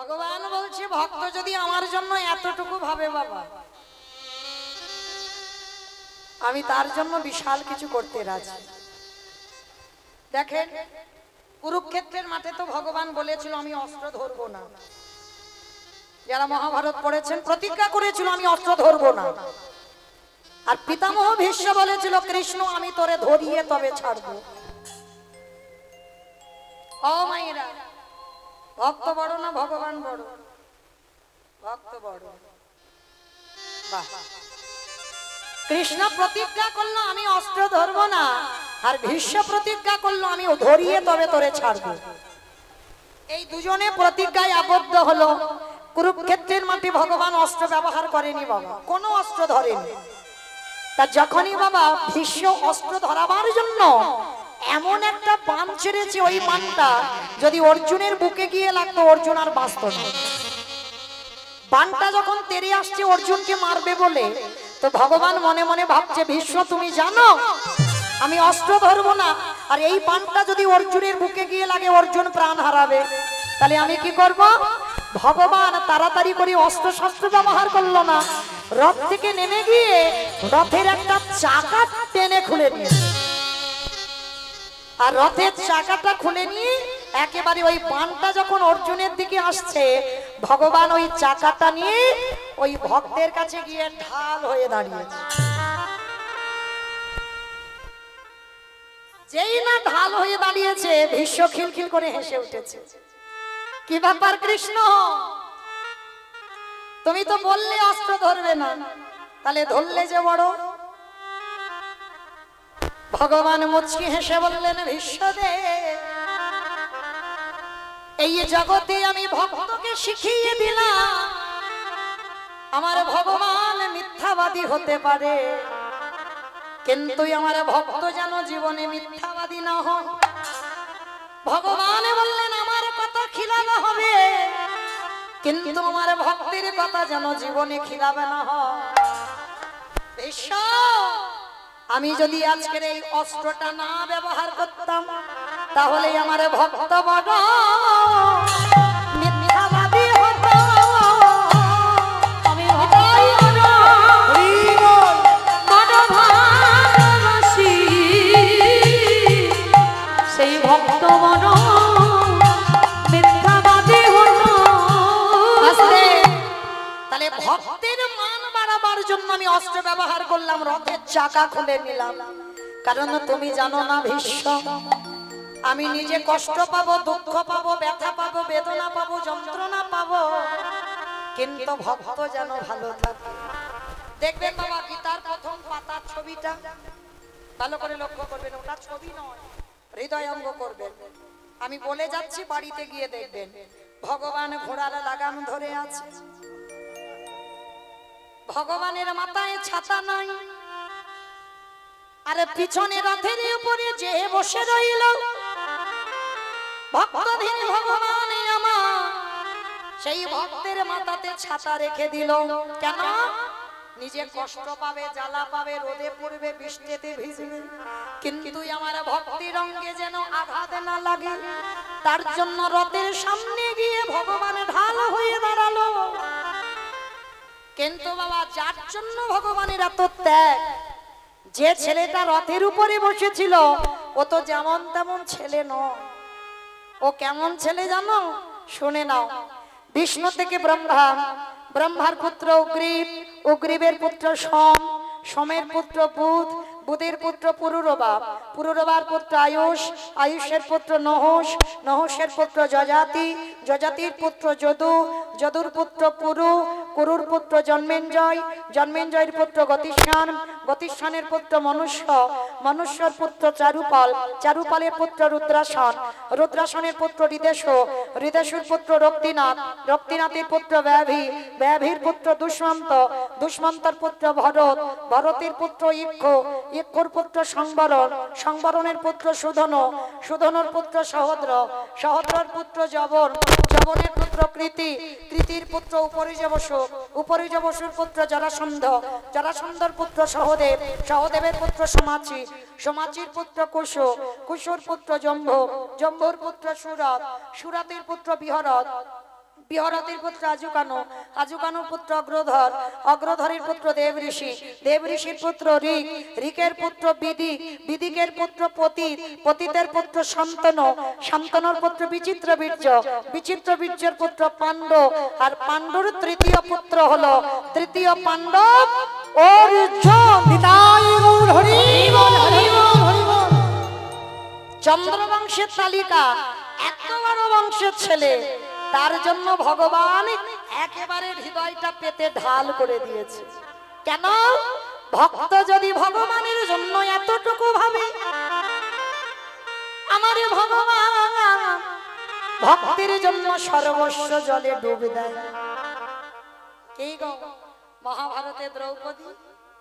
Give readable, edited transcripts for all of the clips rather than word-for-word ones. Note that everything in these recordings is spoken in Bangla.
ভগবান বলছে ভক্ত যদি আমার জন্য এতটুকু ভাবে বাবা, আমি তার জন্য বিশাল কিছু করতে রাজি। দেখেন কুরুক্ষেত্রের মাঠে তো ভগবান বলেছিল আমি অস্ত্র ধরবো না। যারা মহাভারত পড়েছেন প্রতিজ্ঞা করেছিল আমি অস্ত্র ধরবো না। আর পিতামহ ভীষ্ম বলেছিল কৃষ্ণ আমি তোরে ধরিয়ে তবে ছাড়বো। ও মায়েরা, ভক্ত বড় না ভগবান বড়? ভক্ত বড়। বাহ, কৃষ্ণ প্রতিজ্ঞা করলো আমি অস্ত্র ধরবো না, আর ভীষ্ম প্রতিজ্ঞা করলো আমি ধরিয়ে তবে তোরে ছাড়বো। এই দুজনে প্রতিজ্ঞায় আবদ্ধ হলো। কুরুক্ষেত্রের মাঠে ভগবান অস্ত্র ব্যবহার করেনি বাবা, কোনো অস্ত্র ধরেনি। তা যখনই বাবা ভীষ্ম অস্ত্র ধরাবার জন্য এমন একটা বাণ ছেড়েছে, ওই বাণটা যদি অর্জুনের বুকে গিয়ে লাগতো অর্জুন আর বাঁচত না। বাণটা যখন তেড়ে আসছে অর্জুনকে মারবে বলে, তো ভগবান মনে মনে ভাবছে ভীষ্ম তুমি জানো আমি অস্ত্র ধরবো না, আর এই বাণটা যদি অর্জুনের বুকে গিয়ে লাগে অর্জুন প্রাণ হারাবে, তাহলে আমি কি করব? ভগবান তাড়াতাড়ি করে অস্ত্র শস্ত্র ব্যবহার করলো না, রথ থেকে নেমে গিয়ে রথের একটা চাকা টেনে খুলে নিয়েছে। আর রথের চাকাটা খুলে নিয়ে একেবারে ওই বাণটা যখন অর্জুনের দিকে আসছে, ভগবান ওই চাকাটা নিয়ে ওই ভক্তের কাছে গিয়ে ঢাল হয়ে দাঁড়িয়েছে। যেই না ঢাল হয়ে দাঁড়িয়েছে, ভীষ্ম খিলখিল করে হেসে উঠেছে। কি ব্যাপার কৃষ্ণ, তুমি তো বললে অস্ত্র ধরবে না, তাহলে ধরলে যে বড়? ভগবান মুচকি হেসে বললেন ভীষ্মদেব, এই জগতে আমি ভক্তকে শিখিয়ে দিলাম আমার ভগবান মিথ্যাবাদী হতে পারে, কিন্তু আমার ভক্ত যেন জীবনে মিথ্যাবাদী না হয়। ভগবান বললেন আমার কথা খিলানো হবে, কিন্তু আমার ভক্তের কথা যেন জীবনে খিলাবে না হয়। ভীষ্ম, আমি যদি আজকের এই অস্ত্রটা না ব্যবহার করতাম, তাহলে আমার ভক্ত বড় মিথ্যাবাদী হতো। আমি বড় ভালোবাসি সেই ভক্ত বড় মিথ্যাবাদী হতো। তাহলে ভক্তের মান বাড়াবার জন্য আমি অস্ত্র ব্যবহার করলাম, রথের চাকা খুলে নিলাম। কারণ তুমি জানো না ভীষ্ম, আমি নিজে কষ্ট পাবো, দুঃখ পাবো, ব্যথা পাবো, বেদনা পাবো, যন্ত্রণা পাবো, কিন্তু ভক্ত যেন ভালো থাকে। দেখবেন বাবা গীতার প্রথম পাতার ছবিটা ভালো করে লক্ষ্য করবেন, ওটা ছবি নয়, হৃদয়ঙ্গ করবেন। আমি বলে যাচ্ছি, বাড়িতে গিয়ে দেখবেন ভগবান ঘোড়ার লাগাম ধরে আছে, ভগবানের মাথায় ছাতা নাই, আরে পিছনে রথের উপরে যে বসে রইল ভক্তধীন ভগবান আমার, সেই ভক্তের মাথাতে ছাতা রেখে দিল। কেন? নিজে কষ্ট পাবে, জ্বালা পাবে, রোদে পড়বে, বৃষ্টিতে ভিজবে, কিন্তু আমার ভক্তির অঙ্গে যেন আঘাত না লাগে, তার জন্য রথের সামনে গিয়ে ভগবান ঢাল হয়ে দাঁড়ালো। কিন্তু বাবা যার জন্য ভগবানের এত ত্যাগ, যে ছেলেটা রথের উপরে বসেছিল ও তো যেমন তেমন ছেলে নয়। ও কেমন ছেলে জানো? শুনে নাও। বিষ্ণু থেকে ব্রহ্মা, ব্রহ্মার পুত্র উগ্রীব, উগ্রীবের পুত্র সোম, সোমের পুত্র বুধ, বুধের পুত্র পুরুরবা, পুরুরবার পুত্র আয়ুষ, আয়ুষের পুত্র নহস, নহসের পুত্র যজাতি, যজাতির পুত্র যদু, যদুর পুত্র কুরু, কুরুর পুত্র জন্মেঞ্জয়, জন্মেঞ্জয়ের পুত্র গতিষ্ঠান, গতিষ্ঠানের পুত্র মনুষ্য, মনুষ্যর পুত্র চারুপাল, চারুপালের পুত্র রুদ্রাসন, রুদ্রাসনের পুত্র হৃদেশ, হৃদেশুর পুত্র রক্তিনাথ, রক্তিনাথের পুত্র ব্যাভি, ব্যাভির পুত্র দুষ্মন্ত, দুষ্মন্তর পুত্র ভরত, ভরতের পুত্র ইক্ষ, ইক্ষুর পুত্র সংবরণ, সংবরণের পুত্র সুধন, সুধনর পুত্র সহদ্র, সহদ্রর পুত্র জবন, জবনের পুত্র কৃতি, কৃতির পুত্র উপরিজবসু, উপরিজবসুর পুত্র জরাসন্ধ, জরাসন্ধর পুত্র সহদেব, সহদেবের পুত্র সমাচি, সমাচির পুত্র কুশ, কুশুর পুত্র জম্ভ, জম্ভুর পুত্র সুরত, সুরতের পুত্র বিহরত, বিহরতের পুত্র আজুকানু, আজুকানুর পুত্র অগ্রধর, অগ্রধরের পুত্র দেব ঋষি, দেব ঋষির পুত্র ঋক, ঋকের পুত্র বিদিক, বিদিকের পুত্র পতিত, পতিতের পুত্র শান্তনু, শান্তনুর পুত্র বিচিত্র বীর্য, বিচিত্র বীর্যের পুত্র পাণ্ডব, আর পাণ্ডুর তৃতীয় পুত্র হলো তৃতীয় পাণ্ডব অর্জুন। চন্দ্রবংশের তালিকা এত বড় বংশের ছেলে, তার জন্য ভগবান একেবারে হৃদয়টা পেতে ঢাল করে দিয়েছে। কেন? ভক্ত যদি ভগবানের জন্য এতটুকু ভাবে, আমারে ভগবান ভক্তির জন্য সর্বস্ব জলে ডুবে দেয়। এই গো মহাভারতে দ্রৌপদী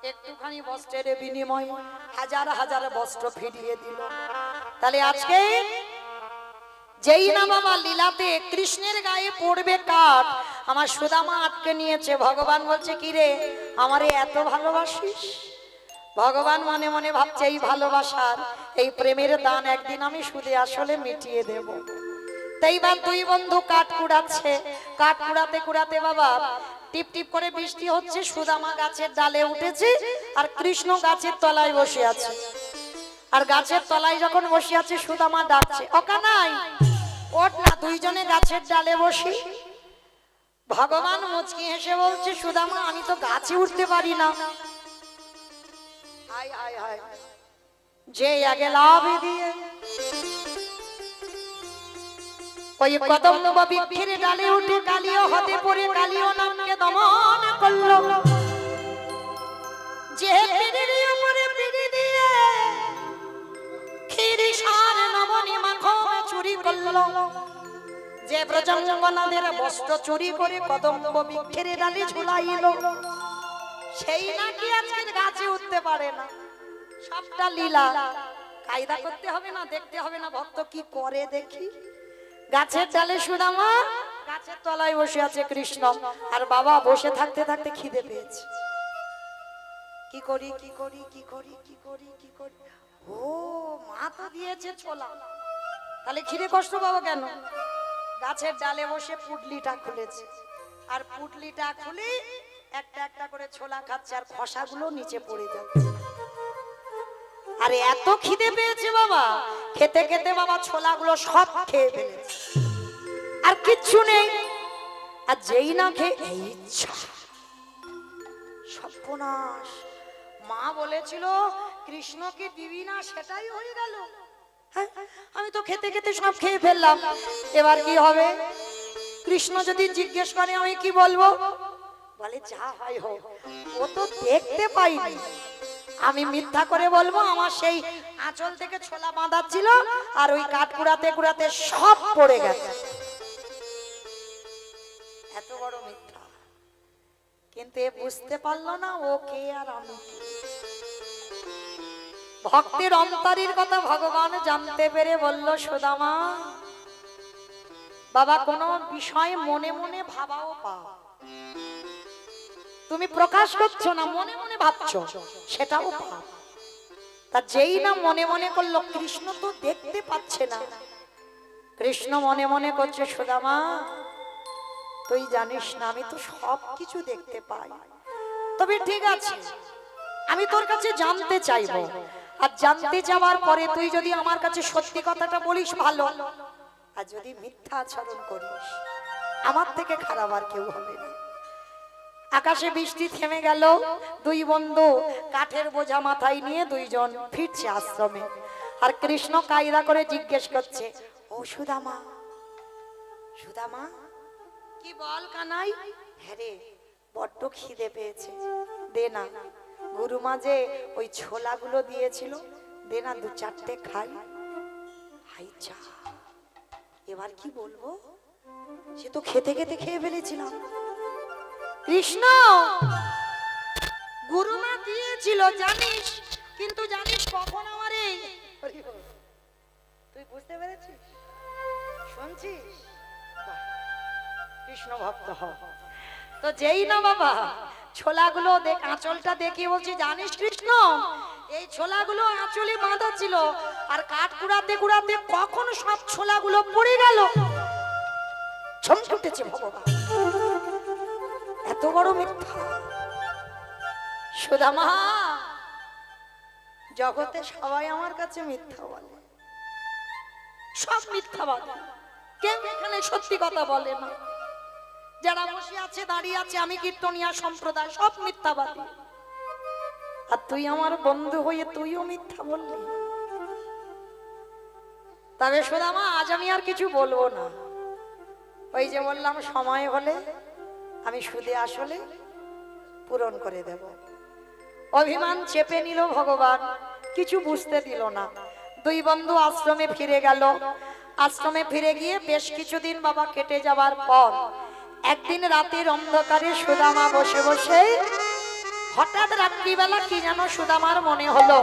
একটুখানি বস্ত্রের বিনিময়ে হাজার হাজার বস্ত্র ফিরিয়ে দিল। তাহলে আজকে যেই না বাবা লীলাতে কৃষ্ণের গায়ে পড়বে কাঠ, আমার সুদামা আটকে নিয়েছে। ভগবান বলছে কি রে, আমারে এত ভালোবাসিস? ভগবান মনে মনে ভাবছে এই ভালোবাসার, এই প্রেমের দান একদিন আমি সুদে আসলে মিটিয়ে দেব। তাইবার দুই বন্ধু কাঠ কুড়াচ্ছে, কাঠ কুড়াতে কুড়াতে বাবা টিপ টিপ করে বৃষ্টি হচ্ছে। সুদামা গাছের ডালে উঠেছে আর কৃষ্ণ গাছের তলায় বসে আছে। আর গাছের তলায় যখন বসে আছে সুদামা ডাকছে, অকানাই ওঠ না, দুইজনে গাছের ডালে বসি। ভগবান মুচকি হেসে বলছে, সুদামা আমি তো গাছে উঠতে পারি না। হায় হায় হায়, যে আগে লাভ দিয়ে ওই কদম্ব বৃক্ষের ডালে উঠে কালিও হতে পড়ে কালিও নামকে দমন করলো। যে পিড়ির উপরে পিড়ি দিয়ে ক্ষীরি সার নবনী মাখন চুরি করলো, যে ব্রজঙ্গনাদের বস্ত্র চুরি করে কদম্ব বৃক্ষের ডালে ঝুলাইলো, সেই নাকি আজকের গাছে উঠতে পারে না। সবটা লীলা, কায়দা করতে হবে না, দেখতে হবে না ভক্ত কি করে দেখি। গাছের ডালে সুদামা, গাছের তলায় বসে আছে কৃষ্ণ। আর বাবা বসে থাকতে থাকতে খিদে পেয়েছে। কি করি কি করি কি করি কি করি কি করি, ও মা তো দিয়েছে ছোলা, তাহলে খিদে কষ্ট পাবো কেন? গাছের ডালে বসে পুটলিটা খুলেছে, আর পুটলিটা খুলে একটা একটা করে ছোলা খাচ্ছে, আর খসাগুলো নিচে পড়ে যাচ্ছে। আরে এত খিদে পেয়েছে বাবা, খেতে খেতে বাবা ছোলাগুলো সব খেয়ে ফেলেছে, আর কিচ্ছু নেই। আর যেই না খেয়ে এই ইচ্ছা, সর্বনাশ। মা বলেছিল কৃষ্ণকে দিবি না, সেটাই হয়ে গেল। হ্যাঁ, আমি তো খেতে খেতে সব খেয়ে ফেললাম, এবার কি হবে? কৃষ্ণ যদি জিজ্ঞেস করে আমি কি বলবো? বলে যা হয় হোক, ও তো দেখতে পাইনি, আমি মিথ্যা করে বলবো আমার সেই আঁচল থেকে ছোলা বাঁধা ছিল, আর ওই কাঠ কুড়াতে কুড়াতে সব পড়ে গেছে। এত বড় মিথ্যা। কিন্তু এ বুঝতে পারলো না ও কে আর আমি কে। ভক্তের অন্তরের কথা ভগবান জানতে পেরে বলল, সুদামা বাবা কোনো বিষয় মনে মনে ভাবাও পাও, তুমি প্রকাশ করছো না, মনে মনে ভাবছো, সেটাও পাপ। তা যেই না মনে মনে করলো, কৃষ্ণ তো দেখতে পাচ্ছে না, কৃষ্ণ মনে মনে করছে, সুদামা তুই জানিস না আমি তো সব কিছু দেখতে পাই, তবে ঠিক আছে আমি তোর কাছে জানতে চাইবো, আর জানতে যাওয়ার পরে তুই যদি আমার কাছে সত্যি কথাটা বলিস ভালো, আর যদি মিথ্যা আচরণ করিস আমার থেকে খারাপ আর কেউ হবে না। আকাশে বৃষ্টি থেমে গেল, দুই বন্ধু কাঠের বোঝা মাথায় নিয়ে দুইজন ফিরছে আশ্রমে। আর কৃষ্ণ কায়দা করে জিজ্ঞেস করছে, ও সুদামা, সুদামা কি বল কানাই? হ্যাঁ রে, বড্ড খিদে পেয়েছে, দে না, গুরুমা যে ওই ছোলাগুলো দিয়েছিল, দে না দু চারটে খাই। আচ্ছা এবার কি বলবো, সে তো খেতে খেতে খেয়ে ফেলেছিলাম। কৃষ্ণ গুরুমা দিয়েছিল জানিস, কিন্তু জানিস কখন আমার এই, তুই বুঝতে পেরেছিস, শুনছিস? কৃষ্ণ ভক্ত হ। তো যেই না বাবা ছোলাগুলো দেখ, আঁচলটা দেখে বলছি, জানিস কৃষ্ণ এই ছোলাগুলো আঁচলে বাঁধা ছিল, আর কাঠ কুড়াতে কুড়াতে কখন সব ছোলাগুলো পড়ে গেল। চমকে উঠেছে ভগবান, এত বড় মিথ্যা। সুদামা, জগতে সবাই আমার কাছে মিথ্যা বলে, সব মিথ্যাবাদী, কেউ এখানে সত্যি কথা বলে না। যারা বসে আছে দাঁড়িয়ে আছে আমি কীর্তনিয়া সম্প্রদায়, সব মিথ্যাবাদী। আর তুই আমার বন্ধু হয়ে তুইও মিথ্যা বললি। তবে সুদামা, আজ আমি আর কিছু বলবো না। ওই যে বললাম, সময় হলে আমি সুদে আসলে পূরণ করে দেব। অভিমান চেপে নিল ভগবান, কিছু বুঝতে দিল না। দুই বন্ধু আশ্রমে ফিরে গেল। আশ্রমে ফিরে গিয়ে বেশ কিছুদিন বাবা কেটে যাবার পর একদিন রাতের অন্ধকারে সুদামা বসে বসে হঠাৎ রাত্রিবেলা কি যেন সুদামার মনে হলো,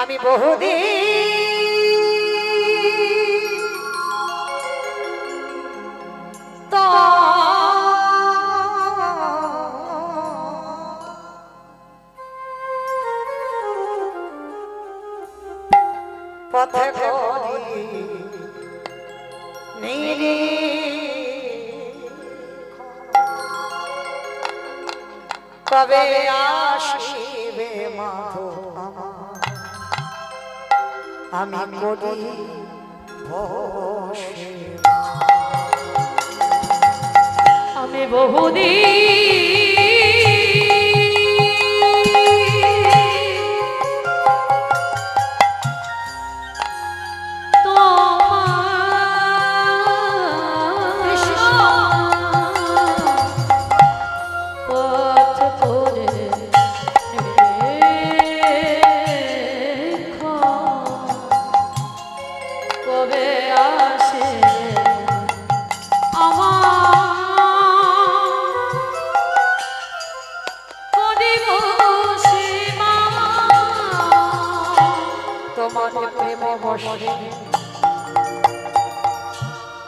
আমি বহুদিন তো পথে ঘরি নিরে কবে আসিবে মাধো, আমি করি বসে, আমি বহুদিন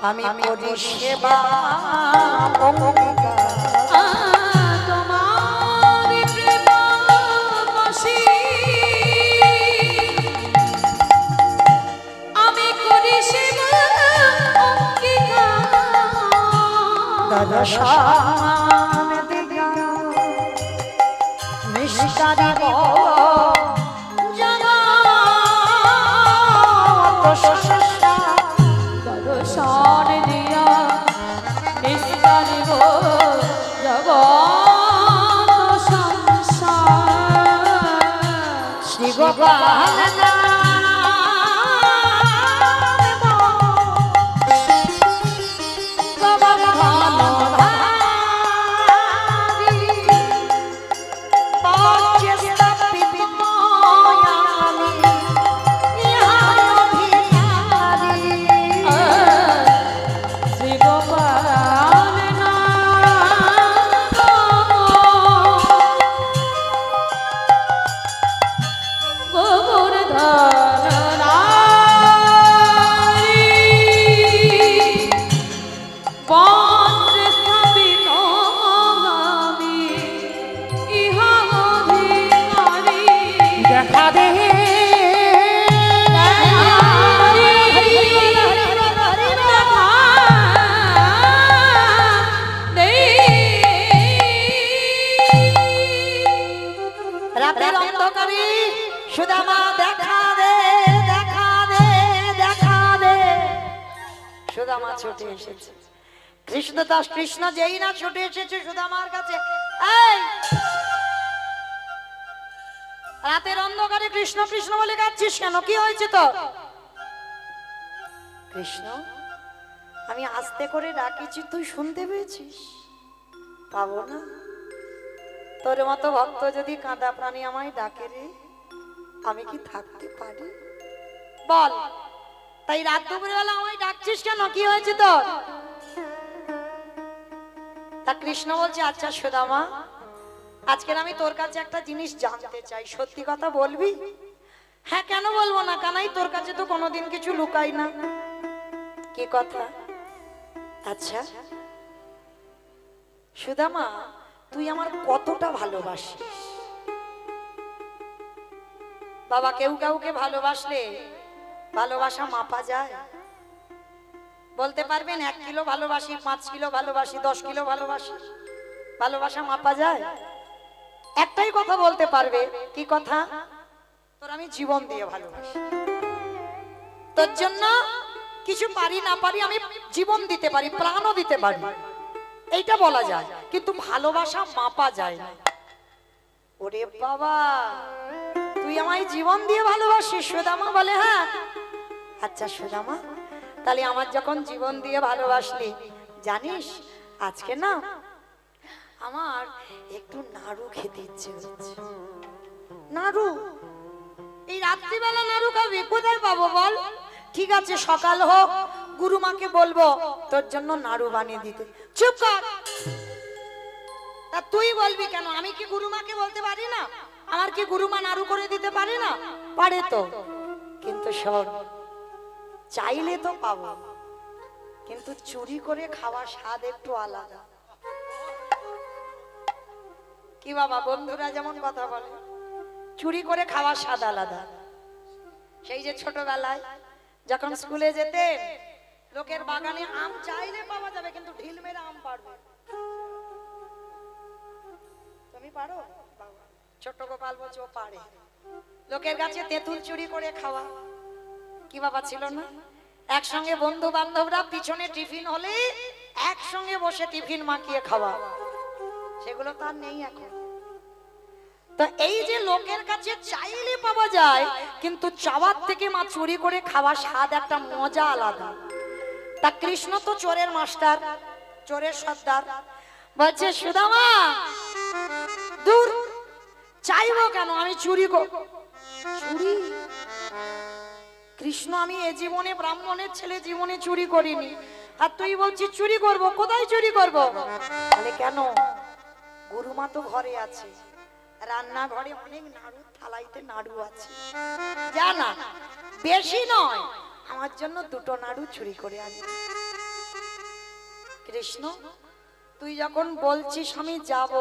আমি করি সেবা, তোমার প্রেম বশে আমি করি সেবা দর্শন দিগা নিষ্কারি দর্শন দিয়া নিষ্কারি জগৎ সংসার শ্রী গোপাল সুদামা দেখা দে, দেখা দে, দেখা দে। সুদামা ছুটে এসেছে। কৃষ্ণদাস কৃষ্ণ যেই না ছুটে এসেছে সুদামার কাছে, এই রাতের অন্ধকারে কৃষ্ণ কৃষ্ণ বলে কাঁদছিস কেন? কি হয়েছে তো? কৃষ্ণ, আমি আস্তে করে ডাকিছি, তুই শুনতে পেয়েছিস? পাবো না, তোর মতো ভক্ত যদি কাঁদা প্রাণী আমায় ডাকে রে, আমি কি থাকতে পারি বল? তাই রাত দুপুরবেলা আমায় ডাকছিস কেন? কি হয়েছে তোর? তা কৃষ্ণ বলছে, আচ্ছা সুদামা, আজকের আমি তোর কাছে একটা জিনিস জানতে চাই, সত্যি কথা বলবি? হ্যাঁ, কেন বলবো না কানাই, তোর কাছে তো কোনোদিন কিছু লুকাই না। কি কথা? আচ্ছা সুদামা, তুই আমার কতটা ভালোবাসিস? বাবা, কেউ কাউকে ভালোবাসলে ভালোবাসা মাপা যায়? বলতে পারবেন 1 কিলো ভালোবাসি, 5 কিলো ভালোবাসি, 10 কিলো ভালোবাসি? ভালোবাসা মাপা যায়? একটাই কথা বলতে পারবে, কি কথা? তোর আমি জীবন দিয়ে ভালোবাসি, তোর জন্য কিছু পারি না পারি আমি জীবন দিতে পারি, প্রাণও দিতে পারি, এইটা বলা যায়। কিন্তু ভালোবাসা মাপা যায় না। ওরে বাবা, তুই আমায় জীবন দিয়ে ভালোবাসিস? সুদামা বলে হ্যাঁ। আচ্ছা সুদামা, তাহলে আমার যখন জীবন দিয়ে ভালোবাসলি, জানিস আজকে না আমার একটু নাড়ু খেতে ইচ্ছে হচ্ছে। নাড়ু? এই রাত্রিবেলা নাড়ু খাবি? কোথায় পাবো বল? ঠিক আছে সকাল হোক, গুরুমাকে বলবো তোর জন্য নাড়ু বানিয়ে দিতে। চুপ কর। তা তুই বলবি কেন? আমি কি গুরুমাকে বলতে পারি না? আমার কি গুরুমা নাড়ু করে দিতে পারে না? পারে তো। কিন্তু শোন, চাইলে তো পাবো, কিন্তু চুরি করে খাওয়ার স্বাদ একটু আলাদা। কি বাবা, বন্ধুরা যেমন কথা বলে, চুরি করে খাওয়ার স্বাদ আলাদা। সেই যে ছোটবেলায় যখন স্কুলে যেতেন, লোকের বাগানে আম চাইলে পাওয়া যাবে, কিন্তু ঢিল মেরে আম পারবে। তুমি পারো? বাবা ছোট গোপাল বলছে ও পারে। লোকের কাছে তেঁতুল চুরি করে খাওয়া, কি বাবা ছিল না? একসঙ্গে বন্ধু বান্ধবরা পিছনে টিফিন হলে একসঙ্গে বসে টিফিন মাখিয়ে খাওয়া, সেগুলো তো আর নেই এখন। তো এই যে লোকের কাছে চাইলে পাওয়া যায়, কিন্তু চাওয়ার থেকে মা চুরি করে খাওয়া স্বাদ একটা মজা আলাদা। তা কৃষ্ণ তো চোরের মাস্টার, চোরের সর্দার, বলছে সুদামা দূর, চাইবো কেন, আমি চুরি চুরি? কৃষ্ণ, আমি এ জীবনে ব্রাহ্মণের ছেলে, জীবনে চুরি করিনি, আর তুই বলছিস চুরি করব? কোথায় চুরি করব? তাহলে কেন? গুরুমা তো ঘরে আছে, রান্নাঘরে অনেক নাড়ু, থালাইতে নাড়ু আছে, জানা বেশি নয়, আমার জন্য 2টো নাড়ু চুরি করে আনি। কৃষ্ণ, তুই যখন বলছিস আমি যাব,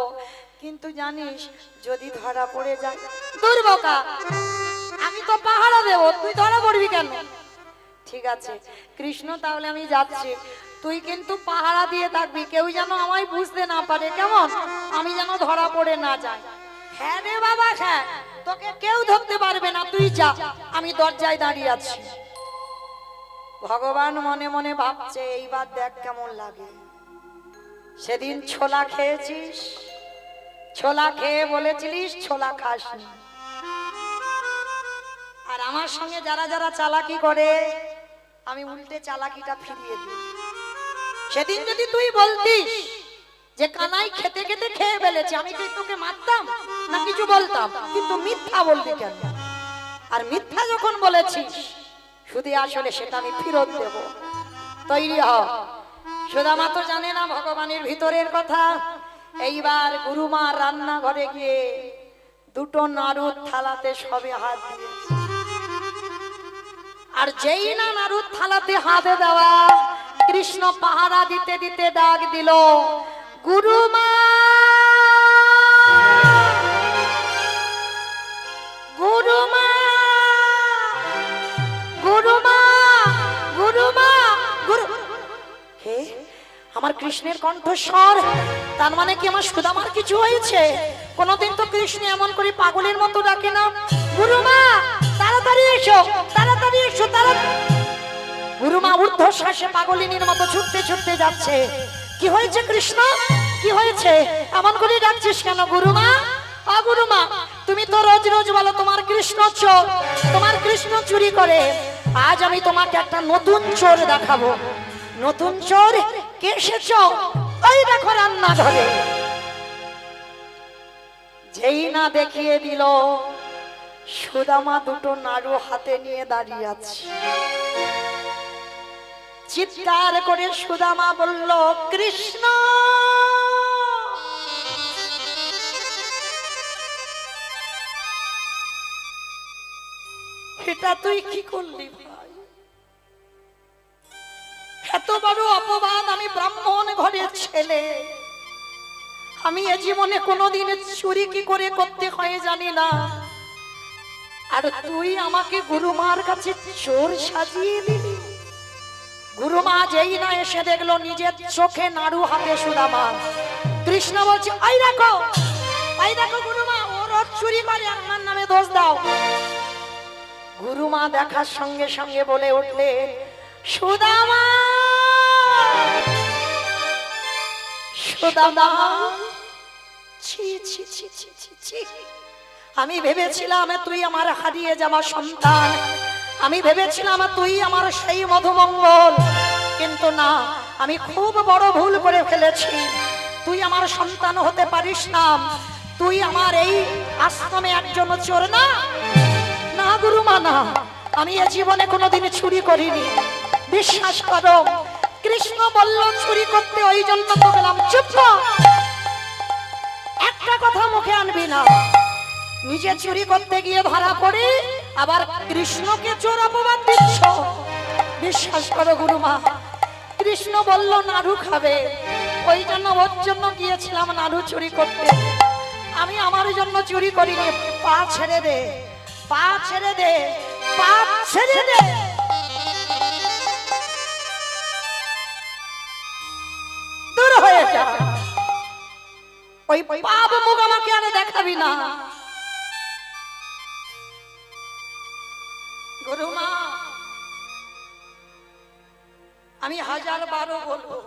কিন্তু জানিস যদি ধরা পড়ে যায়? দুর্বোকা, আমি তো পাহারা দেব, তুই ধরা পড়বি কেন? ঠিক আছে কৃষ্ণ, তাহলে আমি যাচ্ছি, তুই কিন্তু পাহারা দিয়ে থাকবি, কেউ যেন আমায় বুঝতে না পারে, কেমন? আমি যেন ধরা পড়ে না যাই। হ্যাঁ রে বাবা হ্যাঁ, তোকে কেউ ধরতে পারবে না, তুই যা, আমি দরজায় দাঁড়িয়ে আছি। ভগবান মনে মনে ভাবছে এইবার দেখ কেমন লাগে। সেদিন ছোলা খেয়েছিস, ছোলা খেয়ে বলেছিলিস ছোলা খাসনি, আর আমার সঙ্গে যারা যারা চালাকি করে আমি উল্টে চালাকিটা ফিরিয়ে দিই। সেদিন যদি তুই বলতিস যে কানাই খেতে খেতে খেয়ে ফেলেছে, আমি কি তোকে মারতাম না কিছু বলতাম? কিন্তু মিথ্যা বলবি কেন? আর মিথ্যা যখন বলেছিস, শুধু আসলে সেটা আমি ফেরত দেব। তৈরি হ। সুদামা তো জানে না ভগবানের ভিতরের কথা। এইবার গুরুমা রান্নাঘরে গিয়ে 2টো নাড়ুর থালাতে সবে হাত দিয়েছে, আর যেই না নাড়ুর থালাতে হাতে দেওয়া, কৃষ্ণ পাহারা দিতে দিতে ডাক দিল, গুরুমা গুরুমা গুরুমা গুরুমা গুরু। হে, আমার কৃষ্ণের কণ্ঠস্বর, তার মানে কি আমার সুদামার কিছু হয়েছে? কোনদিন তো কৃষ্ণ এমন করে পাগলের মতো ডাকে না, গুরুমা তাড়াতাড়ি এসো, তাড়াতাড়ি এসো, তাড়াতাড়ি। গুরুমা ঊর্ধ্বশ্বাসে পাগলিনীর মতো ছুটতে ছুটতে যাচ্ছে। কি হয়েছে কৃষ্ণ, কি হয়েছে? এমন করে ডাকছিস কেন গুরুমা? গুরুমা, তুমি তো রোজ রোজ বলো তোমার কৃষ্ণ চোর, তোমার কৃষ্ণ চুরি করে। আজ আমি তোমাকে একটা নতুন চোর দেখাবো। নতুন চোর? কে এসেছো? ওই দেখো রান্নাঘরে। যেই না দেখিয়ে দিল, সুদামা 2টো নাড়ু হাতে নিয়ে দাঁড়িয়ে আছে। চিৎকার করে সুদামা বলল, কৃষ্ণ এটা তুই কি করলি ভাই? এত বড় অপবাদ! আমি ব্রাহ্মণ ঘরের ছেলে, আমি এ জীবনে কোনোদিন চুরি কি করে করতে হয় জানি না, আর তুই আমাকে গুরুমার কাছে চোর সাজিয়ে দিলি। গুরুমা যেই না এসে দেখলো নিজের চোখে নাড়ু হাতে সুদামা, কৃষ্ণ বলছে এই দেখো গুরুমা, ওর চুরি করে আমার নামে দোষ দাও। গুরুমা দেখার সঙ্গে সঙ্গে বলে উঠলে, সুদামা সুদামা, ছি ছি ছি ছি ছি ছি, আমি ভেবেছিলাম তুই আমার হারিয়ে যাওয়া সন্তান, আমি ভেবেছিলাম তুই আমার সেই মধুমঙ্গল, কিন্তু না, আমি খুব বড় ভুল করে ফেলেছি। তুই আমার সন্তান হতে পারিস না, তুই আমার এই আশ্রমে একজন চোর না। না গুরুমা না, আমি এ জীবনে কোনোদিন চুরি করিনি, বিশ্বাস করো। কৃষ্ণ বলল চুরি করতে, ওই জন্য তো গেলাম। চুপ কর, একটা কথা মুখে আনবি না। নিজে চুরি করতে গিয়ে ধরা পড়ে আবার কৃষ্ণকে চোর অপবাদ দিচ্ছ। বিশ্বাস করো গুরুমা, কৃষ্ণ বলল নাড়ু খাবে, ওই জন্য ওর জন্য গিয়েছিলাম নাড়ু চুরি করতে। আমি আমার জন্য চুরি করিনি। পা ছেড়ে দে, পা ছেড়ে দে, পা ছেড়ে দে। দূর হয়ে যা, ওই পাপ মুখ আমাকে আর দেখাবি না। গুরুমা, আমি 1000বার বলবো,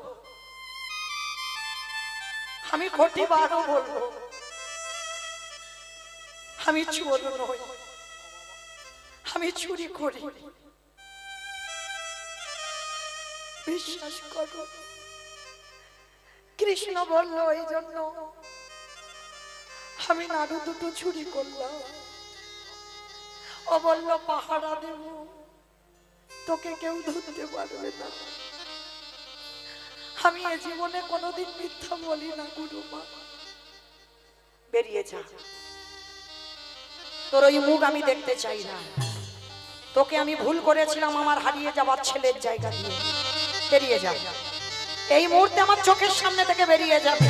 আমি কোটিবার বলবো, আমি চোর নই, আমি চুরি করি। বিশ্বাস করো, কৃষ্ণ বলল এই জন্য আমি নাড়ু দুটো চুরি করলাম। ও বলল পাহারা দেব, তোকে কেউ ধরতে পারবে না। আমি এ জীবনে কোনোদিন মিথ্যা বলি না গুরুমা। বেরিয়ে যা, তোর ওই মুখ আমি দেখতে চাই না। তোকে আমি ভুল করেছিলাম আমার হারিয়ে যাওয়ার ছেলের জায়গা দিয়ে। বেরিয়ে যা, এই মুহূর্তে আমার চোখের সামনে থেকে বেরিয়ে যাবে।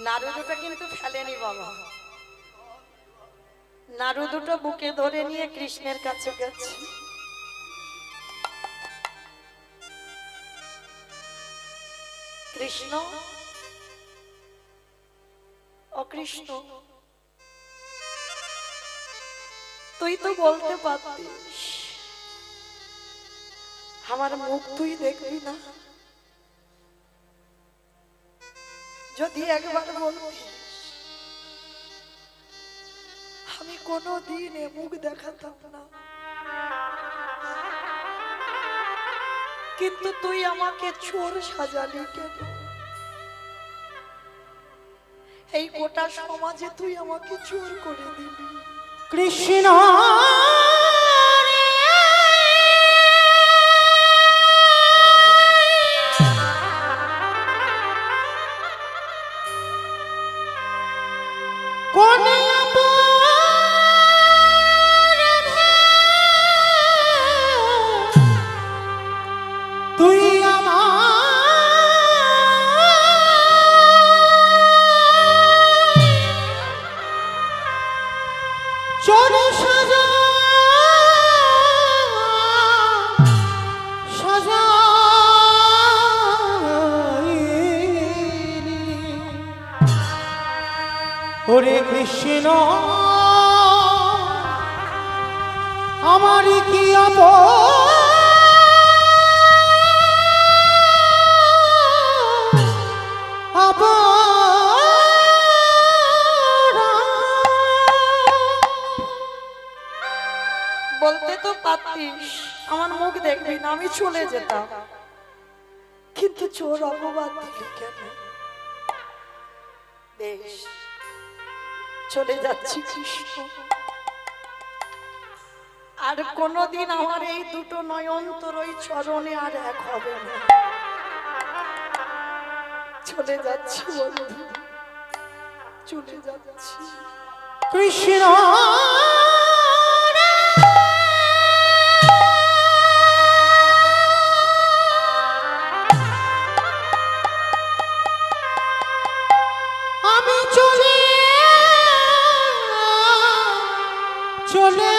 নাড়ু দুটো কিন্তু ফেলেনি বাবা, নাড়ু দুটো বুকে ধরে নিয়ে কৃষ্ণের কাছে গেছে। কৃষ্ণ, ও কৃষ্ণ, তুই তো বলতে পারতিস আমার মুখ তুই দেখবি না। যদি একবার বলতিস আমি কোনোদিন এ মুখ দেখাতাম না। কিন্তু তুই আমাকে চোর সাজালি কেন? এই গোটা সমাজে তুই আমাকে চোর করে দিলি। কৃষ্ণ তুই চোর সাজা সাজা ওরে কৃষ্ণ আমারই কি বলতে তো পারতিস আমার মুখ দেখবি না, আমি চলে যেতাম। কিন্তু চোর অপবাদ দিলি কেন? বেশ, চলে যাচ্ছি কৃষ্ণ। আর কোনোদিন আমার এই দুটো নয়ন তোর ওই চরণে আর এক হবে না। চলে যাচ্ছি বন্ধু, চলে যাচ্ছি। কৃষ্ণ আমি চলে চলে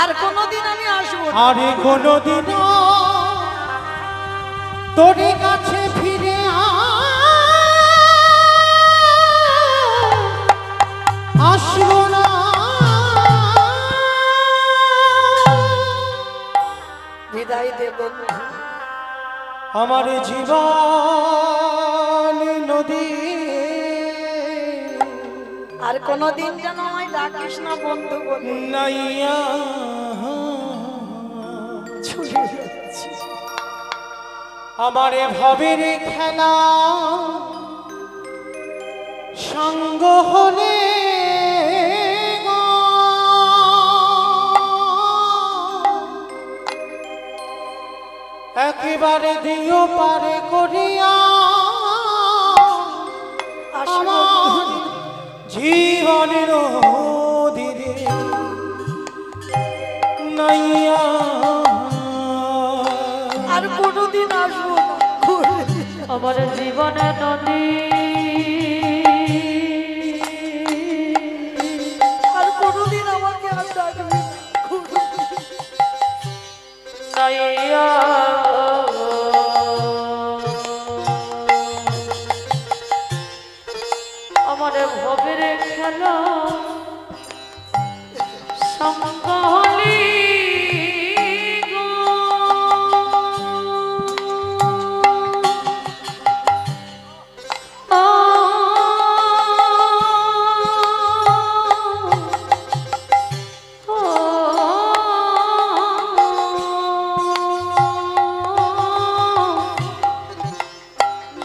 আর কোনোদিন আমি আসবো না। আরে কোনোদিন তোর কাছে ফিরে আসবো না। বিদায় দে বন্ধু, আমার জীবন নদী, আর কোনোদিন যেন আমায় ডাকিস না বন্ধু বলে। নাইয়া ছুটে যাচ্ছি। আমার ভবের খেলা সঙ্গ হলে গো, একেবারে দিও পারে করিয়া আমার জীবনের নদীরে নাইয়া। আর কোনোদিন আসবো না। আমার জীবনে নদী, আর কোনোদিন আমাকে আর ডাকবি না। নাইয়া আমার ভবের খেলা সঙ্গ হলি গো।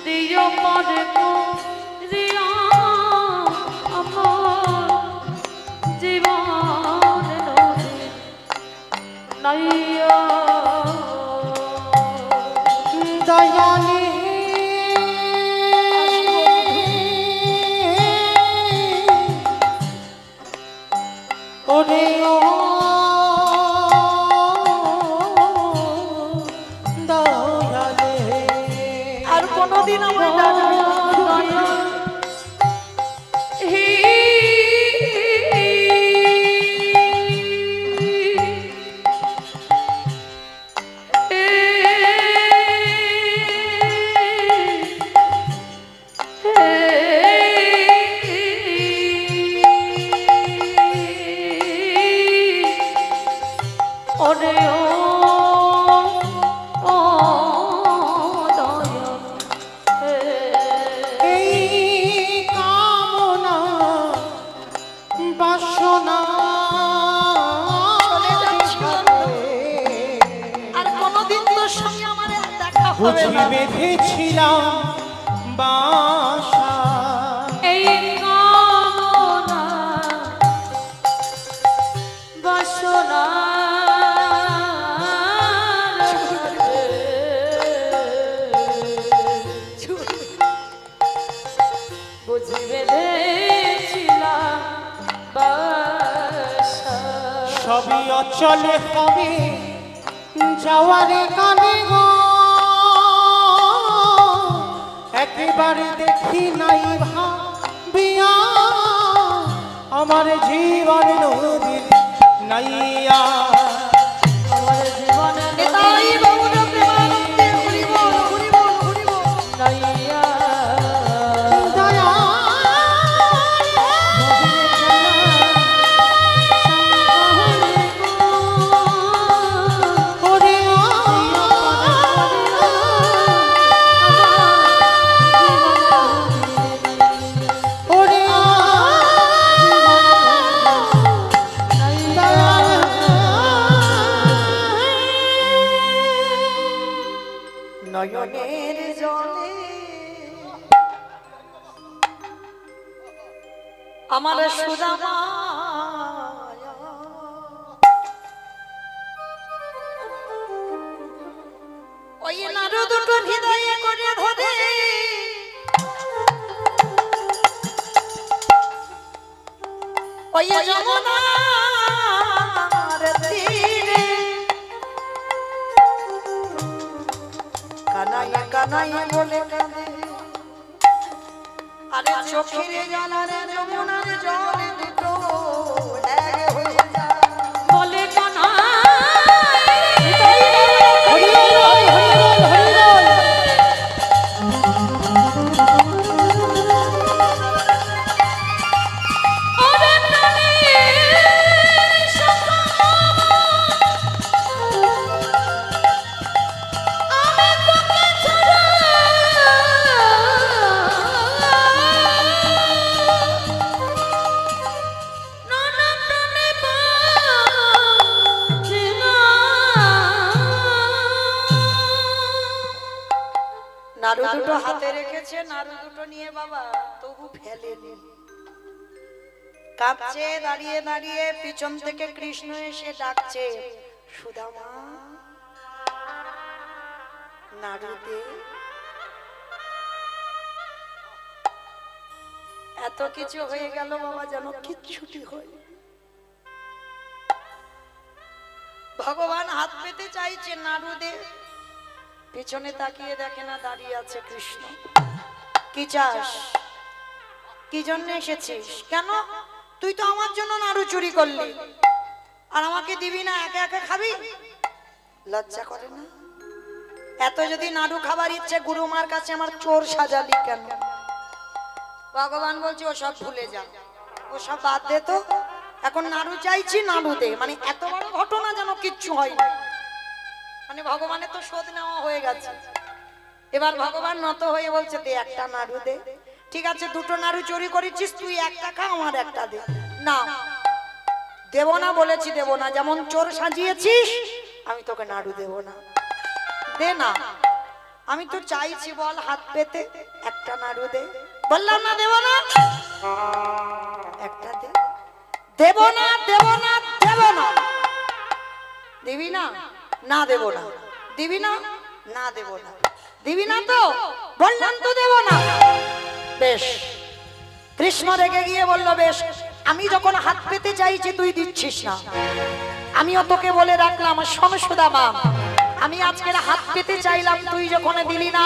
দিও মনে করিয়া আমার জীবন নদী নাইয়া। দয়ালি ওরে ও দয়ালে, আর কোনোদিন আমায় ডাকবি না। এই কামনা বাসনা চলে যাচ্ছি বন্ধু। আর কোনোদিন তোর সঙ্গে আমার আর দেখা হবে বুঝি না। বেঁধেছিলাম বাসা, এই কামনা বাসনা বুঝি বেঁধেছিলাম বাসা। সবই অচলে হবে যাওয়ারে কানে গো, একেবারে দেখি নাই ভাবিয়া আমার জীবন নদীর নাইয়া। আমার জীবনে নিতাই গৌর প্রেমানন্দে হরি বল, হরি বল, হরি বল। নাইয়া দয়া ওরে ও ওরে ও নয়নের জলে আমার সুদামা ওই নারু দুটো হৃদয়ে করে ধরে ওই যমুনার তীরে কানাই কানাই বলে কাঁদে। আরে চোখের জলারে যমুনার জল দুটো এক হয়ে যায়। বলে কানা নাড়ু দুটো হাতে রেখেছে, নাড়ু দুটো নিয়ে বাবা তবু ফেলেনি। কাঁদছে দাঁড়িয়ে দাঁড়িয়ে, পিছন থেকে কৃষ্ণ এসে ডাকছে, সুদামা নাড়ু দে। এত কিছু হয়ে গেল বাবা, যেন কিচ্ছুটি হয়। ভগবান হাত পেতে চাইছে, নাড়ু দে। পিছনে তাকিয়ে দেখে না, দাঁড়িয়ে আছে কৃষ্ণ। কি চাস? কি জন্য এসেছিস? কেন? তুই তো আমার জন্য নাড়ু চুরি করলি, আর আমাকে দিবি না, একা একা খাবি? লজ্জা করে না? এত যদি নাড়ু খাবার ইচ্ছে, গুরুমার কাছে আমার চোর সাজালি কেন? ভগবান বলছে ওসব ভুলে যা, ওসব বাদ দে তো, এখন নাড়ু চাইছি, নাড়ু দে। মানে এত বড় ঘটনা যেন কিচ্ছু হয়নি। মানে ভগবানের তো শোধ নেওয়া হয়ে গেছে। এবার ভগবান নত হয়ে বলছে, দে একটা নাড়ু দে। ঠিক আছে, দুটো নাড়ু চুরি করেছিস, তুই একটা খা, আমার একটা দে। না, দেব না বলেছি, দেব না। যেমন চোর সাজিয়েছিস, আমি তোকে নাড়ু দেব না। দে না, আমি তো চাইছি, বল হাত পেতে একটা নাড়ু দে। বললাম না দেব না, একটা দে। দেব না, দেব না, দেব না। দিবি না? না দেব না। দিবি না? না দেব না। দিবি না তো? বললাম তো দেব না। বেশ। কৃষ্ণ রেগে গিয়ে বলল, বেশ, আমি যখন হাত পেতে চাইছি তুই দিচ্ছিস না, আমিও তোকে বলে রাখলাম, শোন সুদামা, আমি আজকের হাত পেতে চাইলাম, তুই যখন দিলি না,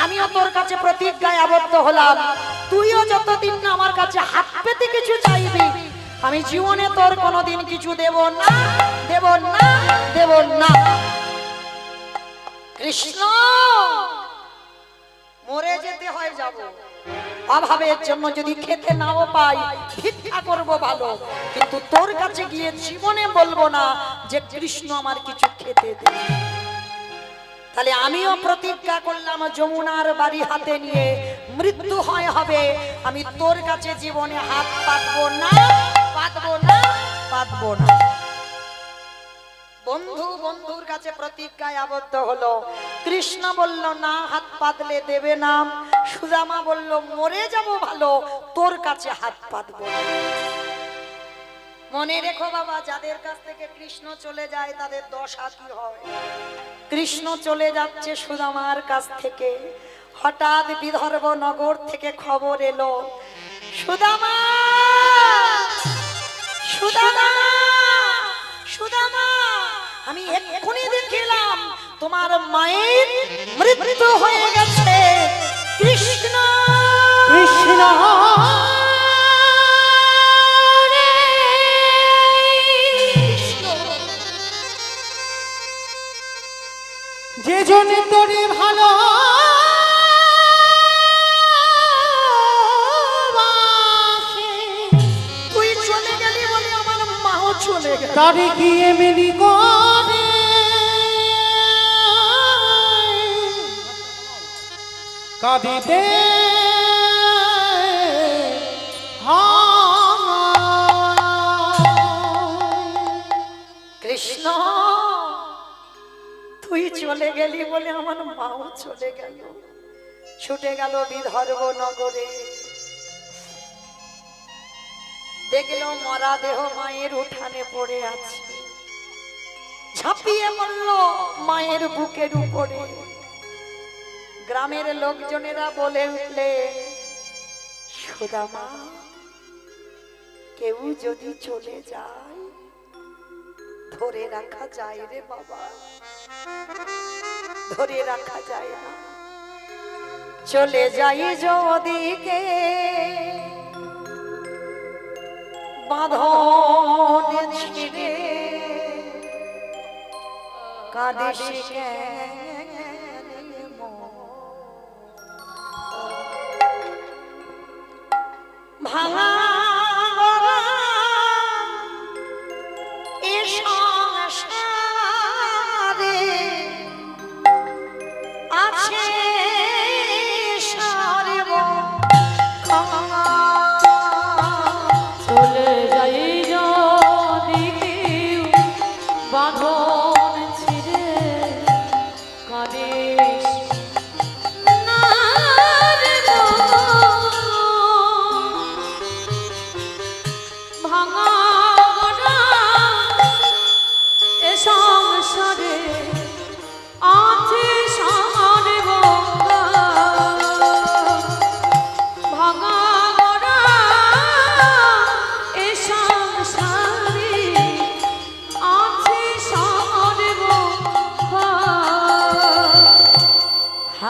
আমিও তোর কাছে প্রতিজ্ঞায় আবদ্ধ হলাম, তুইও যতদিন না আমার কাছে হাত পেতে কিছু চাইবি, আমি জীবনে তোর কোনোদিন কিছু দেব না, দেব না, দেব না। কৃষ্ণ, মরে যেতে হয় যাব, অভাবের জন্য যদি খেতে নাও পাই ভিক্ষা করব ভালো, কিন্তু তোর কাছে গিয়ে জীবনে বলবো না যে কৃষ্ণ আমার কিছু খেতে দে। তাহলে আমিও প্রতিজ্ঞা করলাম, যমুনার বাড়ি হাতে নিয়ে মৃত্যু হয় হবে, আমি তোর কাছে জীবনে হাত পাতবো না, পাতবো না, পাতবো না। বন্ধু বন্ধুর কাছে প্রতিজ্ঞায় আবদ্ধ হলো। কৃষ্ণ বলল, না হাত পাতলে দেবে না। সুদামা বলল, মরে যাব ভালো, তোর কাছে হাত পাতবো না। মনে রেখো বাবা, যাদের কাছ থেকে কৃষ্ণ চলে যায় তাদের দশা কি হয়। কৃষ্ণ চলে যাচ্ছে সুদামার কাছ থেকে, হঠাৎ বিদর্ভ নগর থেকে খবর এলো, সুদামা, সুদামা, সুদামা, আমি এক্ষুনি দেখলাম তোমার মায়ের মৃত্যু হয়ে গেছে। কৃষ্ণ, কৃষ্ণ যে জনে তোরে ভালো তুই চলে গেলি বলে আমার মাও চলে গেল, তারে গিয়ে মিলি করে কাঁদিতে কৃষ্ণ, তুই চলে গেলি বলে আমার মাও চলে গেল। ছুটে গেল বিদর্ভ নগরে, দেখলো মরা দেহ মায়ের উঠানে পড়ে আছে, ঝাঁপিয়ে পড়ল মায়ের বুকের উপরে। গ্রামের লোকজনেরা বলে উঠলে, সুদামা, কেউ যদি চলে যায় ধরে রাখা যায় রে বাবা, ধরে রাখা যায় না। চলে যাই যদিকে বাঁধন ছিঁড়ে, কাঁদিস কেন মন? ভাঙা এ সংসারে আছে সর্বক্ষমা। চলে যাই যদি কেউ বাঁধন ছিঁড়ে, কাঁদিস না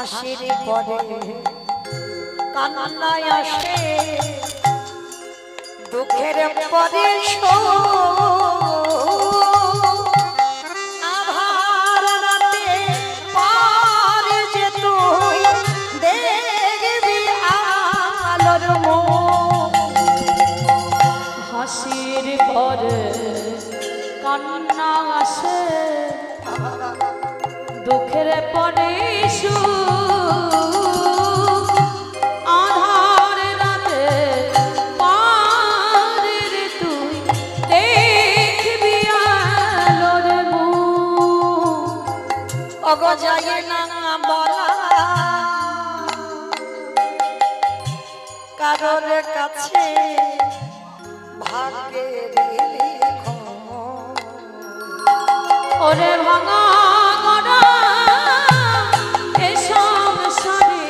হাসির পরে কান্নায় আসে, দুঃখের পরে আধার রাতে পারে যে তুই দেখবি আলোর মুখ। হাসির পরে কান্না আসে, দুঃখের পরে সুখ, আধার রাতে পারে রে তুই দেখবি আলোর মুখ। ওগো যায় না বলা কারোর কাছে ভাগ্যের লিখন। ওরে ভাঙা গড়া এ সংসারে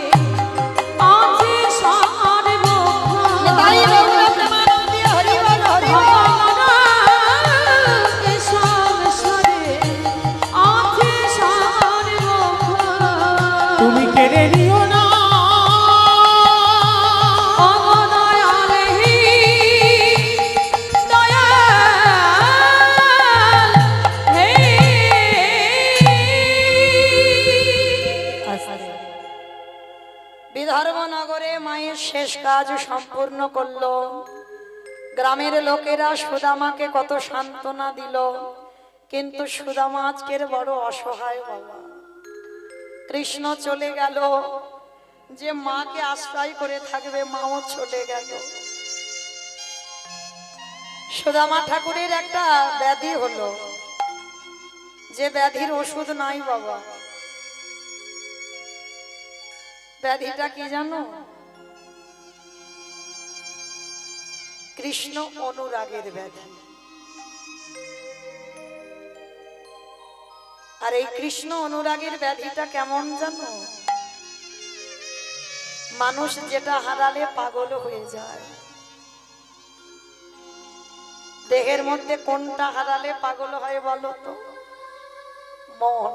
আছে সর্বক্ষণ। তাই রঘুনাথ প্রেমানন্দী হরি বল হরি বল। ভাঙা গড়া এ সংসারে আছে সর্বক্ষণ। তুমি কেড়ে নিও না অগদয়াল হি দয়াল হে। বিদর্ভনগরে মায়ের শেষ কাজ সম্পূর্ণ করলো। গ্রামের লোকেরা সুদামাকে কত সান্ত্বনা দিল, কিন্তু সুদামা আজকের বড় অসহায় বাবা। কৃষ্ণ চলে গেল, যে মাকে আশ্রয় করে থাকবে মাও চলে গেল। সুদামা ঠাকুরের একটা ব্যাধি হলো, যে ব্যাধির ওষুধ নাই বাবা। ব্যাধিটা কি জানো? কৃষ্ণ অনুরাগের ব্যাধি। আর এই কৃষ্ণ অনুরাগের ব্যাধিটা কেমন জানো? মানুষ যেটা হারালে পাগল হয়ে যায়। দেহের মধ্যে কোনটা হারালে পাগল হয় বলো তো? মন।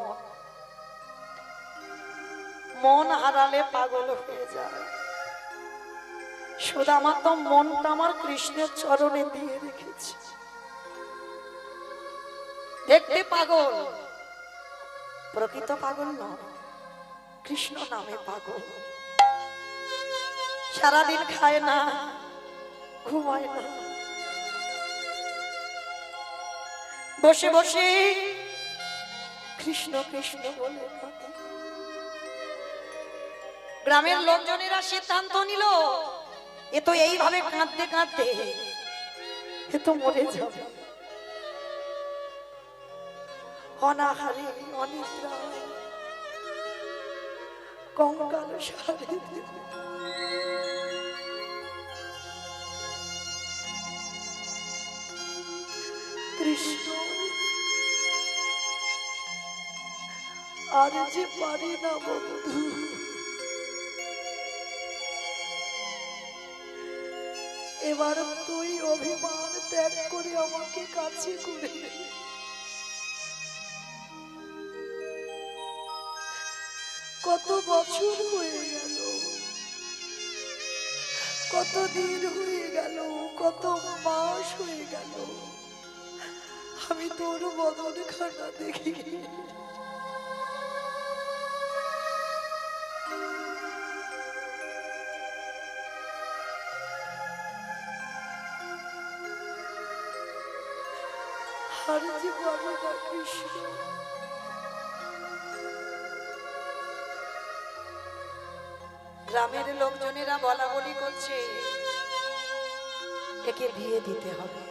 মন হারালে পাগল হয়ে যায়। সুদামা তো মনটা আমার কৃষ্ণের চরণে দিয়ে রেখেছে। দেখতে পাগল, প্রকৃত পাগল নয়, কৃষ্ণ নামে পাগল। সারাদিন খায় না, ঘুমায় না, বসে বসে কৃষ্ণ কৃষ্ণ বলে কাঁদে। গ্রামের লোকজনেরা সিদ্ধান্ত নিল, এ তো এইভাবে কাঁদতে কাঁদতে এ তো মরে যাবে। অনাহারে অনিদ্রা কঙ্কাল সারে কৃষ্ণ আর যে পারি না বন্ধু, এবার তুই অভিমান ত্যাগ করে আমাকে কাছে করে নে। কত বছর হয়ে গেল, কত দিন হয়ে গেল, কত মাস হয়ে গেল, আমি তোর বদন খানা দেখি। আর যে পারি না কৃষ্ণ। গ্রামের লোকজনেরা বলা বলি করছে, একে বিয়ে দিতে হবে,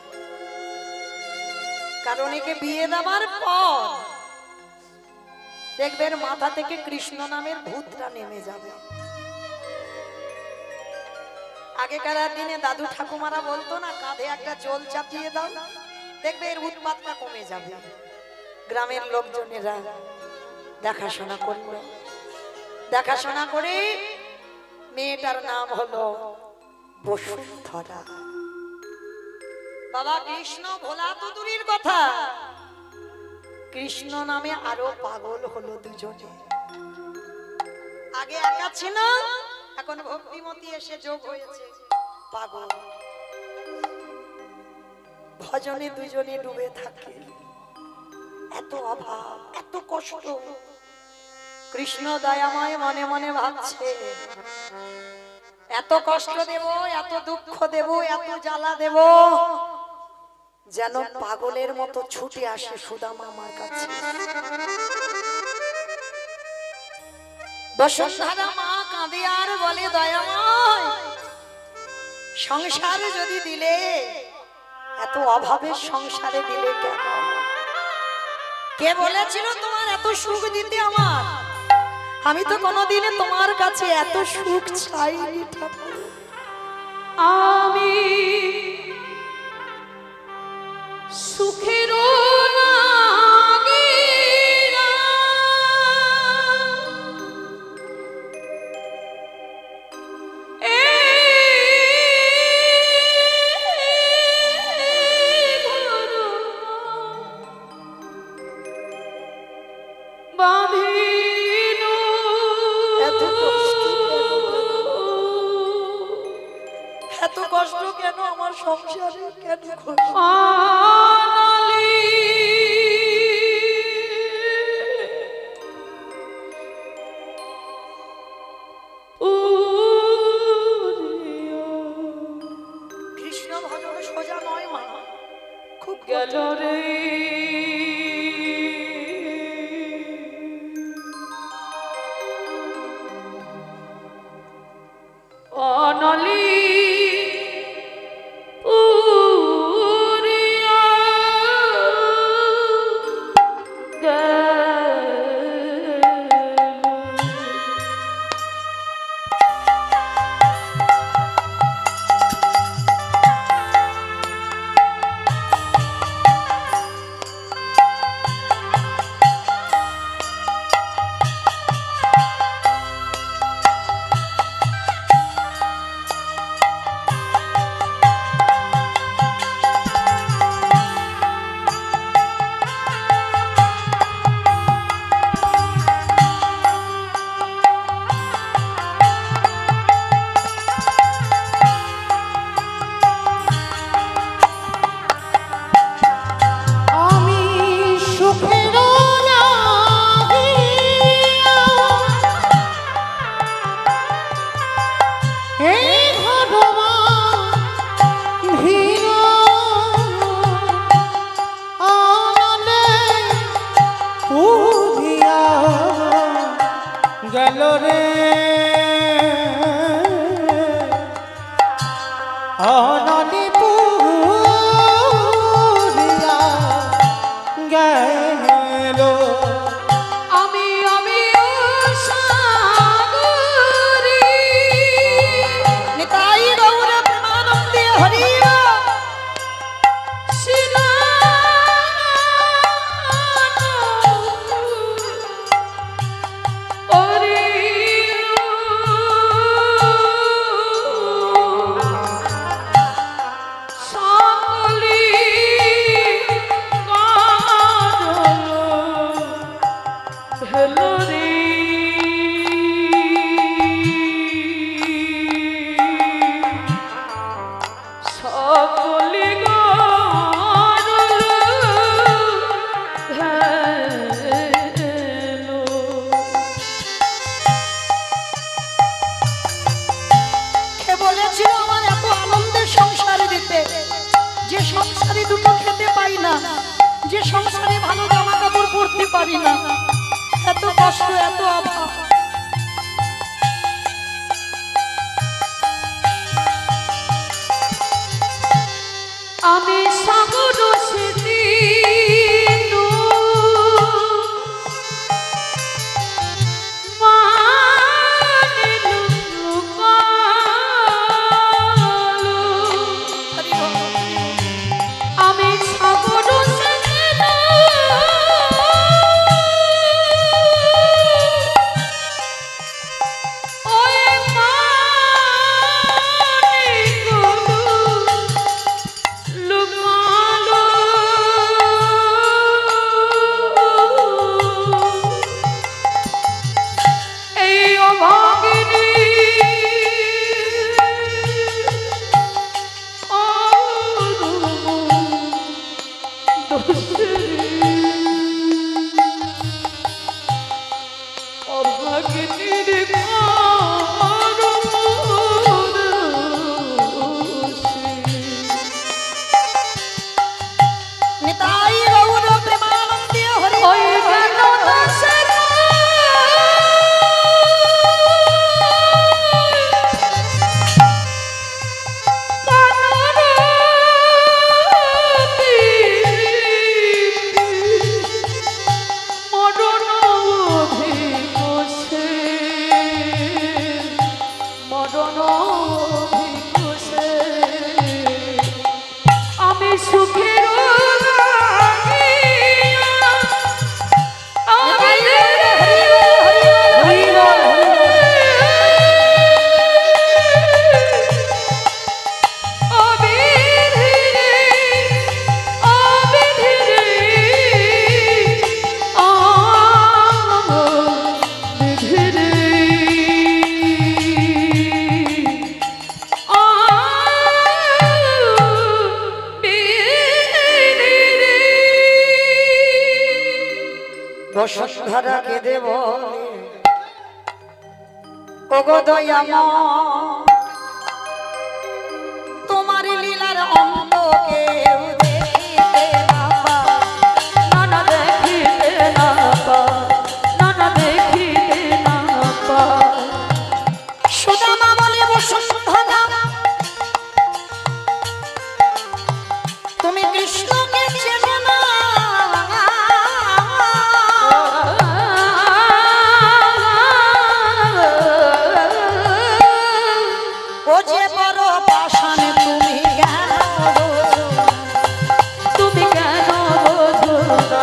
কারণ একে বিয়ে দেওয়ার পর দেখবেন মাথা থেকে কৃষ্ণ নামের ভূতটা নেমে যাবে। আগেকার দিনে দাদু ঠাকুমারা বলতো না, কাঁধে একটা জল চাপিয়ে দাও, দেখবে এর উৎপাতটা কমে যাবে। গ্রামের লোকজনেরা দেখাশোনা করলো, দেখাশোনা করে মেয়েটার নাম হলো বসুন্ধরা। বাবা কৃষ্ণ ভোলা তো দূরের কথা, কৃষ্ণ নামে আরো পাগল হলো দুজনে। আগে একা ছিল, এখন ভক্তিমতী এসে যোগ হয়েছে। পাগল ভজনে দুজনে ডুবে থাকে, এত অভাব এত কষ্ট। কৃষ্ণ দয়াময় মনে মনে ভাবছে, এত কষ্ট দেব, এত দুঃখ দেব, এত জ্বালা দেব, যেন পাগলের মতো ছুটে আসে সুদামা আমার কাছে। বসুন্ধরা মা কাঁদে আর বলে, দয়াময় সংসারে যদি দিলে, এত অভাবের সংসারে দিলে কেন? কে বলেছিল তোমার এত সুখ দিতে আমার? আমি তো কোনোদিনে তোমার কাছে এত সুখ চাইনি ঠাকুর। আমি সুখের এত কষ্ট কেন আমার সংসারে, কেন কৃষ্ণ ভজন সোজা নয় মা, খুব গেল রে অনলি গেল রে অনলি পুরিয়া গেল। আমি সাগরী নিতাই গৌর প্রেমানন্দে হরি যে সংসারে ভালো জামা কাপড় পরতে পারি না, এত কষ্ট এত অভাব। আমি সাগর স্মৃতি লুকালো বসুন্ধরা কেঁদে বলে ওগো দয়াময় তোমার লীলার অন্ত কেউ দেখিতে না পায়। নানা দেখিতে না পায়, নানা দেখিতে না পায়। সুদামা বলে বসুন্ধরা তুমি কৃষ্ণকে চেনো না, ও যে বড় পাষাণ তুমি কেন বোঝো না? তুমি কেন বোঝো না,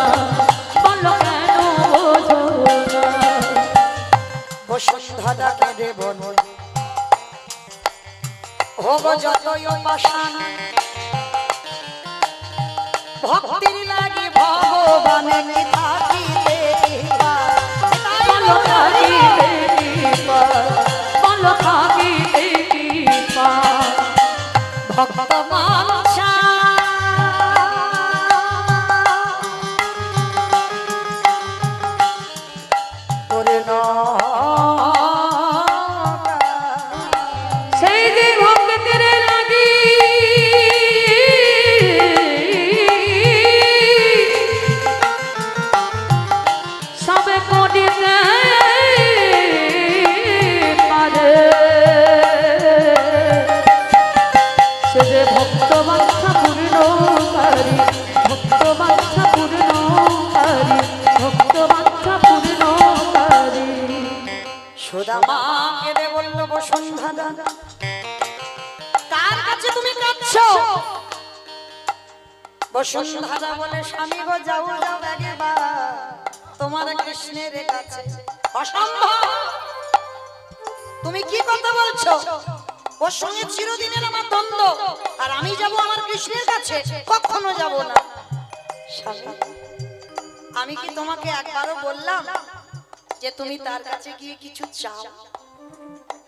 বলো কেন বোঝো না। বসুন্ধরা কেঁদে বলে হোক যতই পাষাণ ভক্তির লাগি ভগবানে কি থাকিতে পায়। বলো থাকিতে কি পায়, বলো থাকিতে কি পায়। ভক্ত মানসা করে সেই যে ভক্তের লাগি সবে করিতে পারে, সে যে ভক্ত বাঞ্ছা পূর্ণকারী, ভক্ত বাঞ্ছা পূর্ণকারী, ভক্ত বাঞ্ছা পূর্ণকারী। সুদামা কেঁদে বলল বসুন্ধরা কার কাছে তুমি কাঁদছো? বসুন্ধরা বলে স্বামী গো যাও যাও একবার তোমার কৃষ্ণের কাছে। অসম্ভব, তুমি কি কথা বলছো? ওর সঙ্গে চিরদিনের আমার দ্বন্দ্ব, আর আমি যাব আমার কৃষ্ণের কাছে? কখনো যাব না। স্বামী, আমি কি তোমাকে একবারও বললাম যে তুমি তার কাছে গিয়ে কিছু চাও?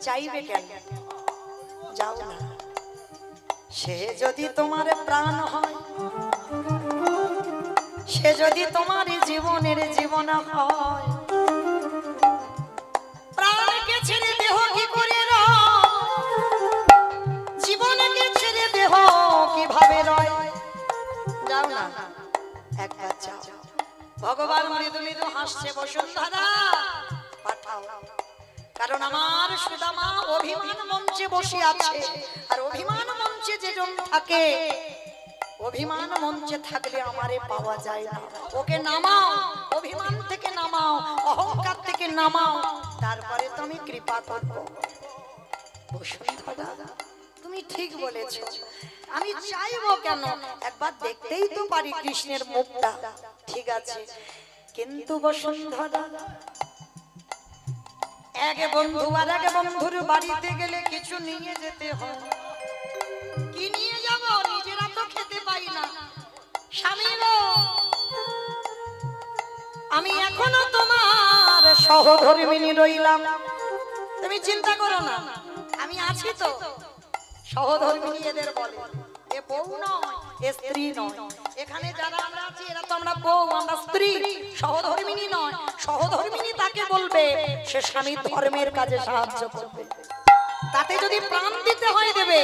চাইবে কেন? যাও না। সে যদি তোমার প্রাণ হয়, সে যদি তোমার জীবনের জীবন হয়, প্রাণকে ছেড়ে দেহ কি করে রয়, জীবনকে ছেড়ে দেহ কিভাবে রয়? যাও না, একবার যাও। ভগবান মৃদু মৃদু হাসছে, বসুন্ধরা পাঠাও। কারণ আমার সুদামা অভিমান মঞ্চে বসে আছে, আর অভিমান মঞ্চে যেজন থাকে, অভিমান মঞ্চে থাকলে আমারে পাওয়া যায় না। ওকে নামাও, অভিমান থেকে নামাও, অহংকার থেকে নামাও, তারপরে তো আমি কৃপা করব। বসুন্ধরা তুমি ঠিক বলেছো, আমি চাইবো কেন? একবার দেখতেই তো পারি কৃষ্ণের মুখটা, ঠিক আছে। কিন্তু বসুন্ধরা এক বন্ধু আর এক বন্ধুর বাড়িতে গেলে কিছু নিয়ে যেতে হয়। কি নিয়ে যাব? নিজেরা তো খেতে পাই না। স্বামী গো, আমি এখনো তোমার সহধর্মিণী রইলাম, তুমি চিন্তা করো না, আমি আছি তো। সহধর্মিণী এদের বলে, এ বউ নয়, এ স্ত্রী নয়। এখানে যারা আমরা আছি এরা তো আমরা বউ, আমরা স্ত্রী, সহধর্মিণী নয়। সহধর্মিণী তাকে বলবে সে স্বামীর ধর্মের কাজে সাহায্য করবে, তাতে যদি প্রাণ দিতে হয় দেবে।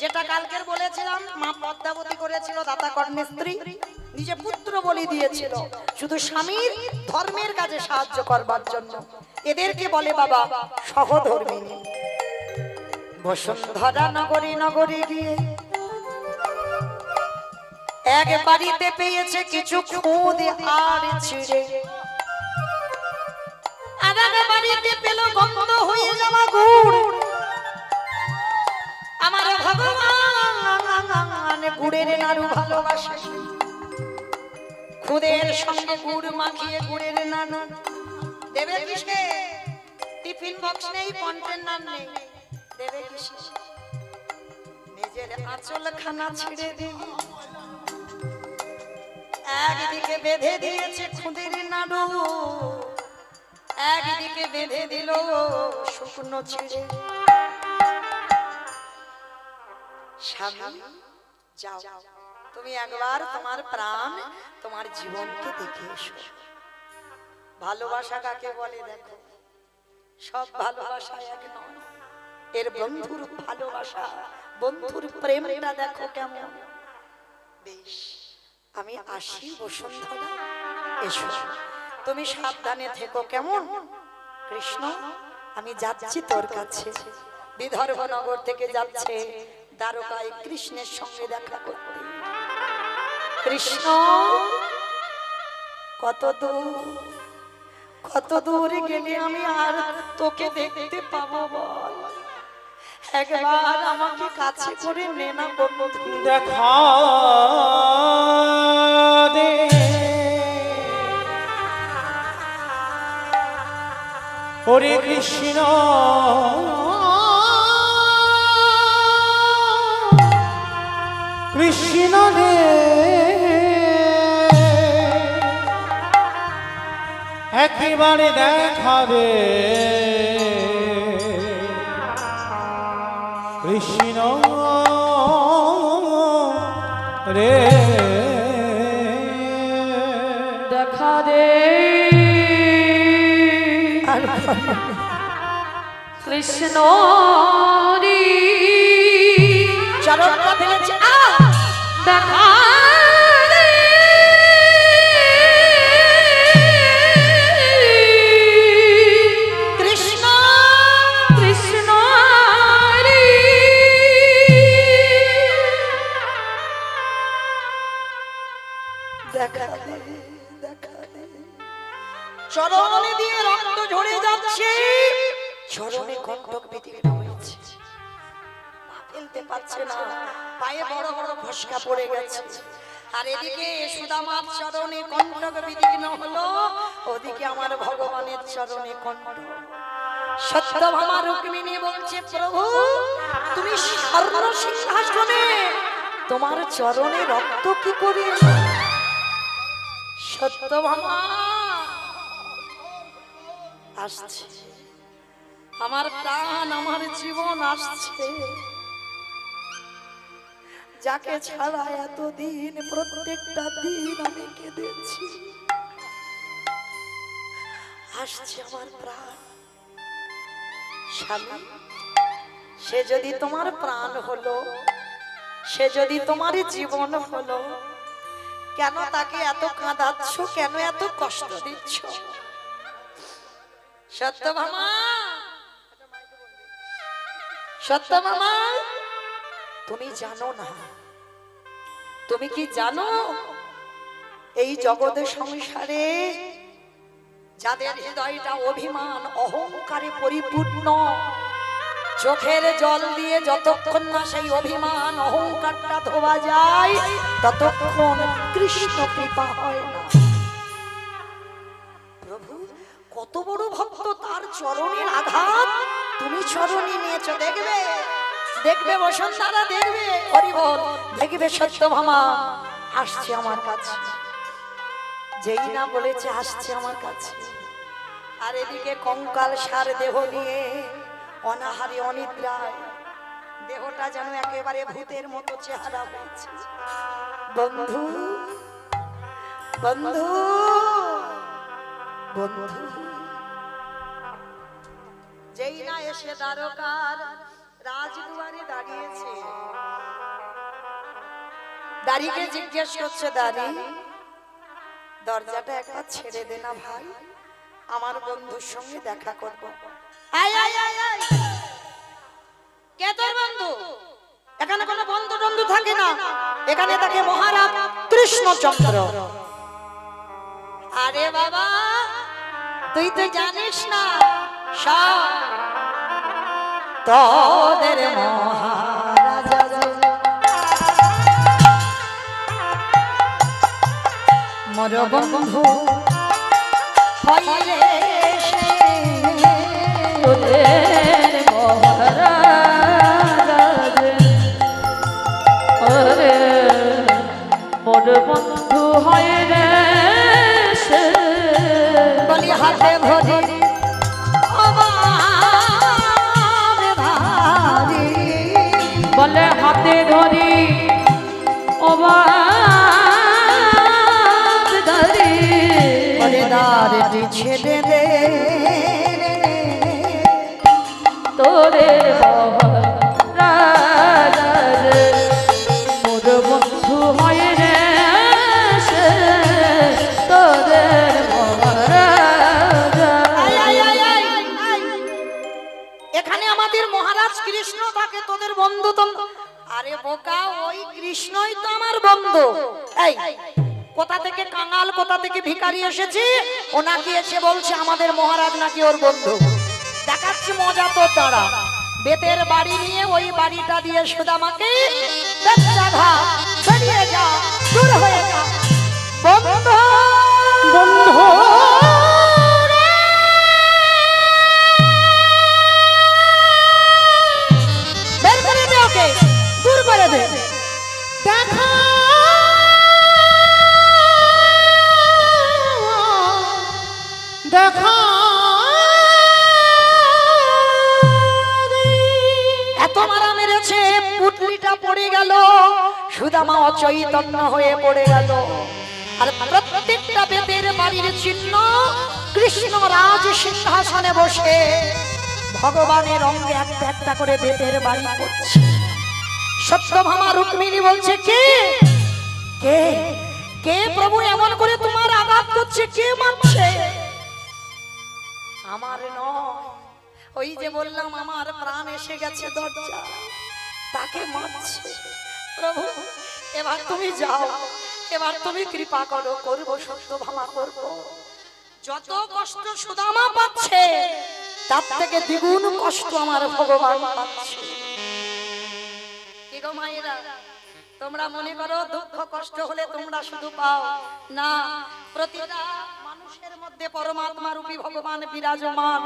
যেটা কালকের বলেছিলাম, মা পদ্মাবতী করেছিল দাতা কর্ণের স্ত্রী, নিজে পুত্র বলি দিয়েছিল শুধু স্বামীর ধর্মের কাজে সাহায্য করবার জন্য। এদেরকে বলে বাবা সহধর্মিণী। বসুন্ধরা নগরী নগরী গিয়ে এক বাড়িতে পেয়েছে কিছু খুদ আর ছিঁড়ে, আর এক বাড়িতে পেল গন্ধ হয়ে যাওয়া গুড়। আমার ভগবান গুড়ের নাড়ু ভালোবাসে, খুদের সঙ্গে গুড় মাখিয়ে গুড়ের নাড়ু দেবে কিসে? টিফিন বক্স নেই, কন্টেনার নেই, দেবে কিসে? নিজের আঁচল খানা ছিঁড়ে দিয়ে একদিকে বেঁধে দিয়েছে খুদের নাড়ু, একদিকে বেঁধে দিল শুকনো ছিঁড়ে। স্বামী যাও, তুমি একবার তোমার প্রাণ, তোমার জীবনকে দেখে এসো। ভালোবাসা কাকে বলে দেখো, সব ভালোবাসা এক নয়। এর বন্ধুর ভালোবাসা, বন্ধুর প্রেমটা দেখো কেমন। বেশ, আমি আসি বসুন্ধরা, এসো, তুমি সাবধানে থেকো কেমন। কৃষ্ণ, আমি যাচ্ছি তোর কাছে। বিদর্ভনগর থেকে যাচ্ছে দ্বারকায় কৃষ্ণের সঙ্গে দেখা করতে। কৃষ্ণ, কত দূর গেলে আমি আর তোকে দেখতে পাবো বল? একবার আমাকে কাছে করে নে না বন্ধু। দেখা দে হরে কৃষ্ণ কৃষ্ণ রে একেবারে দেখা দে কৃষ্ণ রে দেখা দে কৃষ্ণ রে চরণটা ফেলেছে, দেখা দে কৃষ্ণ কৃষ্ণ রে দেখা দে, দেখা দে। চরণে দিয়ে রক্ত ঝরে যাচ্ছে, চরণে কণ্টক বিদীর্ণ হয়েছে, পা ফেলতে পারছে না, পায়ে বড় বড় ফসকা পড়ে গেছে। আর এদিকে সুদামার চরণে কণ্টক বিদীর্ণ হলো, ওদিকে আমার ভগবানের চরণে কণ্টক। সত্যভামা রুক্মিণী বলছে, প্রভু তুমি স্বর্ণ সিংহাসনে, তোমার চরণে রক্ত কি করে এলো? সত্যভামা আসছে, আমার প্রাণ আমার জীবন আসছে, যাকে ছাড়া এতদিন প্রত্যেকটা দিন আমি কেঁদেছি, আসছে আমার প্রাণ। স্বামী, সে যদি তোমার প্রাণ হলো, সে যদি তোমার জীবন হলো, কেন তাকে এত কাঁদাচ্ছ, কেন এত কষ্ট দিচ্ছ? সত্যভামা, সত্যভামা, তুমি জানো না, তুমি কি জানো এই জগতে সংসারে যাদের হৃদয়টা অভিমান অহংকারে পরিপূর্ণ, চোখের জল দিয়ে যতক্ষণ না সেই অভিমান অহংকারটা ধোয়া যায়, ততক্ষণ কৃষ্ণ কৃপা হয় না। প্রভু কত বড় ভক্ত, তার চরণের আঘাত তুমি চরণে নিয়েছো, দেখবে দেখবে বসুন্ধরা, দেখবে হরি বল, দেখবে সত্যভামা আসছে আমার কাছে। যেই না বলেছে আসছে আমার কাছে, আর এদিকে কঙ্কাল সার দেহ নিয়ে অনাহারে অনিদ্রায়, দেহটা যেন একেবারে ভূতের মতো চেহারা হয়েছে। বন্ধু বন্ধু বন্ধু, যেই না এসে দ্বারকার রাজদুয়ারে দাঁড়িয়েছে, দাঁড়িয়ে জিজ্ঞেস করছে, দাঁড়ি দরজাটা একবার ছেড়ে দে না ভাই, আমার বন্ধুর সঙ্গে দেখা করব। আয় আয় আয় আয়, কে তোর বন্ধু? এখানে কোনো বন্ধু বন্ধু থাকে না, এখানে থাকে মহারাজ কৃষ্ণচন্দ্র। আরে বাবা, তুই তো জানিস না সব তোদের মহারাজা মোর বন্ধু হইলে সে তোদের মহারাজ, ওরে মোর বন্ধু হয় রে সে, বলি হাতে ভরি বলে হাতে ধরি অবাধ ধরি, বলে দ্বারটি ছেড়ে দে তোরে রাজা রে মোর বন্ধু হয় রে সে তোদের মহারাজা। এখানে আমাদের মহারাজ কৃষ্ণ থাকে, তোদের বন্ধু তো। আরে বোকা, ওই কৃষ্ণই তো আমার বন্ধু। এই কোথা থেকে কাঙাল, কোথা থেকে ভিখারি এসেছে, ওনাকে এসে বলছে আমাদের মহারাজ নাকি ওর বন্ধু। দেখাচ্ছি মজা তোর দ্বারা। বেতের বাড়ি নিয়ে ওই বাড়িটা দিয়ে সুদামাকে বেরিয়ে যা, দূর হয়ে যা বন্ধু। বন্ধু বের করে দে ওকে, দূর করে দে। দেখা দেখা এত মারা মেরেছে, পুটলিটা পড়ে গেল, সুদামা অচৈতন্য হয়ে পড়ে গেল। আর প্রত্যেকটা বেদের বাড়ির চিহ্ন কৃষ্ণ রাজ সিংহাসনে বসে ভগবানের অঙ্গে একটা একটা করে বেদের বাড়ি করছে। সত্যভামা রুক্মিণী বলছে, কে কে কে প্রভু এমন করে তোমার আঘাত করছে, কে মারছে? আমার নয়, ওই যে বললাম আমার প্রাণ এসে গেছে দরজা, তাকে মারছে। প্রভু এবার তুমি যাও, এবার তুমি কৃপা করো, করবো সত্যভামা করবো। যত কষ্ট সুদামা পাচ্ছে তার থেকে দ্বিগুণ কষ্ট আমার ভগবান পাচ্ছে। কি গো মায়েরা, তোমরা মনে করো দুঃখ কষ্ট হলে তোমরা শুধু পাও না, প্রতিটা মানুষের মধ্যে পরমাত্মা রূপী ভগবান বিরাজমান।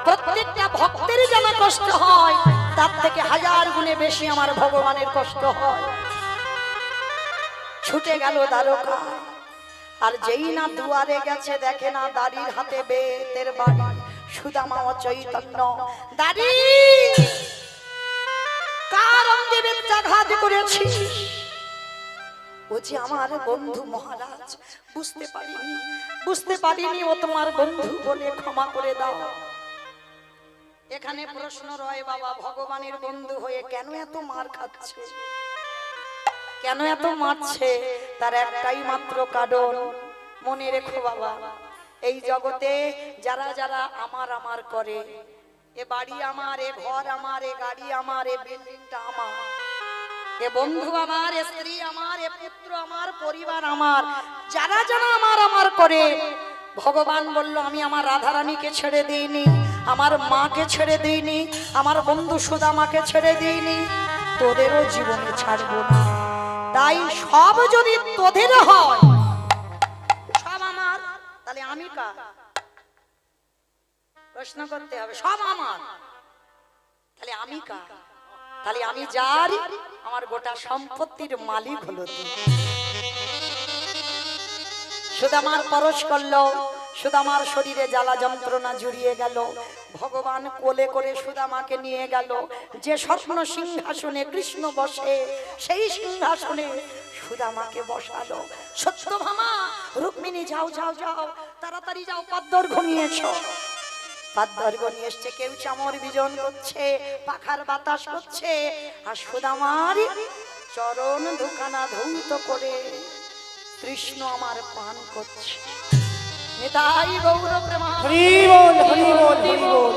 প্রত্যেকটা ভক্তের যেন কষ্ট হয় তার থেকে হাজার গুণে বেশি আমার ভগবানের কষ্ট হয়। ছুটে গেল দ্বারকা, আর যেই না দুয়ারে গেছে দেখে না দাড়ির হাতে বেতের বাড়ি। সুদামা অচৈতন্য, দাড়ি কার অঙ্গে বেত্রাঘাত করেছিস? বলছি আমার বন্ধু মহারাজ, বুঝতে পারিনি ও তোমার বন্ধু বলে ক্ষমা করে দাও। এখানে প্রশ্ন রয় বাবা, ভগবানের বন্ধু হয়ে কেন এত মার খাচ্ছে, কেন এত মারছে? তার একটাই মাত্র কারণ, মনে রেখো বাবা, এই জগতে যারা যারা আমার আমার করে, এ বাড়ি আমার, এ ঘর আমার, এ গাড়ি আমার, এ বিল্ডিংটা আমার, এ বন্ধু আমার, এ স্ত্রী আমার, এ পুত্র আমার, পরিবার আমার, যারা যারা আমার আমার করে, ভগবান বলল আমি আমার রাধারানীকে ছেড়ে দিইনি, আমার মাকে ছেড়ে দিইনি, আমার বন্ধু সুদামাকে ছেড়ে দিইনি, তোদেরও জীবনে ছাড়বো না। তাই সব যদি তোদের হয়, সব আমার, তাহলে আমি কার? প্রশ্ন করতে হবে। সব আমার, তাহলে আমি কার? তাহলে আমি যার, আমার গোটা সম্পত্তির মালিক হলো তুই। সুদামার পরশ করলো, সুদামার শরীরে জ্বালা যন্ত্রণা জুড়িয়ে গেল। ভগবান কোলে করে সুদামাকে নিয়ে গেল। যে স্বপ্ন সিংহাসনে কৃষ্ণ বসে, সেই সিংহাসনে সুদামাকে বসালো। সত্যভামা রুক্মিণী, যাও যাও যাও, তাড়াতাড়ি যাও, পাদ্দর্ঘ্য নিয়েছো। পাদ্দর্ঘ্য নিয়ে এসছে, কেউ চামর বিজন করছে, পাখার বাতাস করছে, আর সুদামার চরণ দুখানা ধৌত করে কৃষ্ণ আমার পান করছে। নিতাই গৌর প্রেমা, হরি বল হরি বল হরি বল।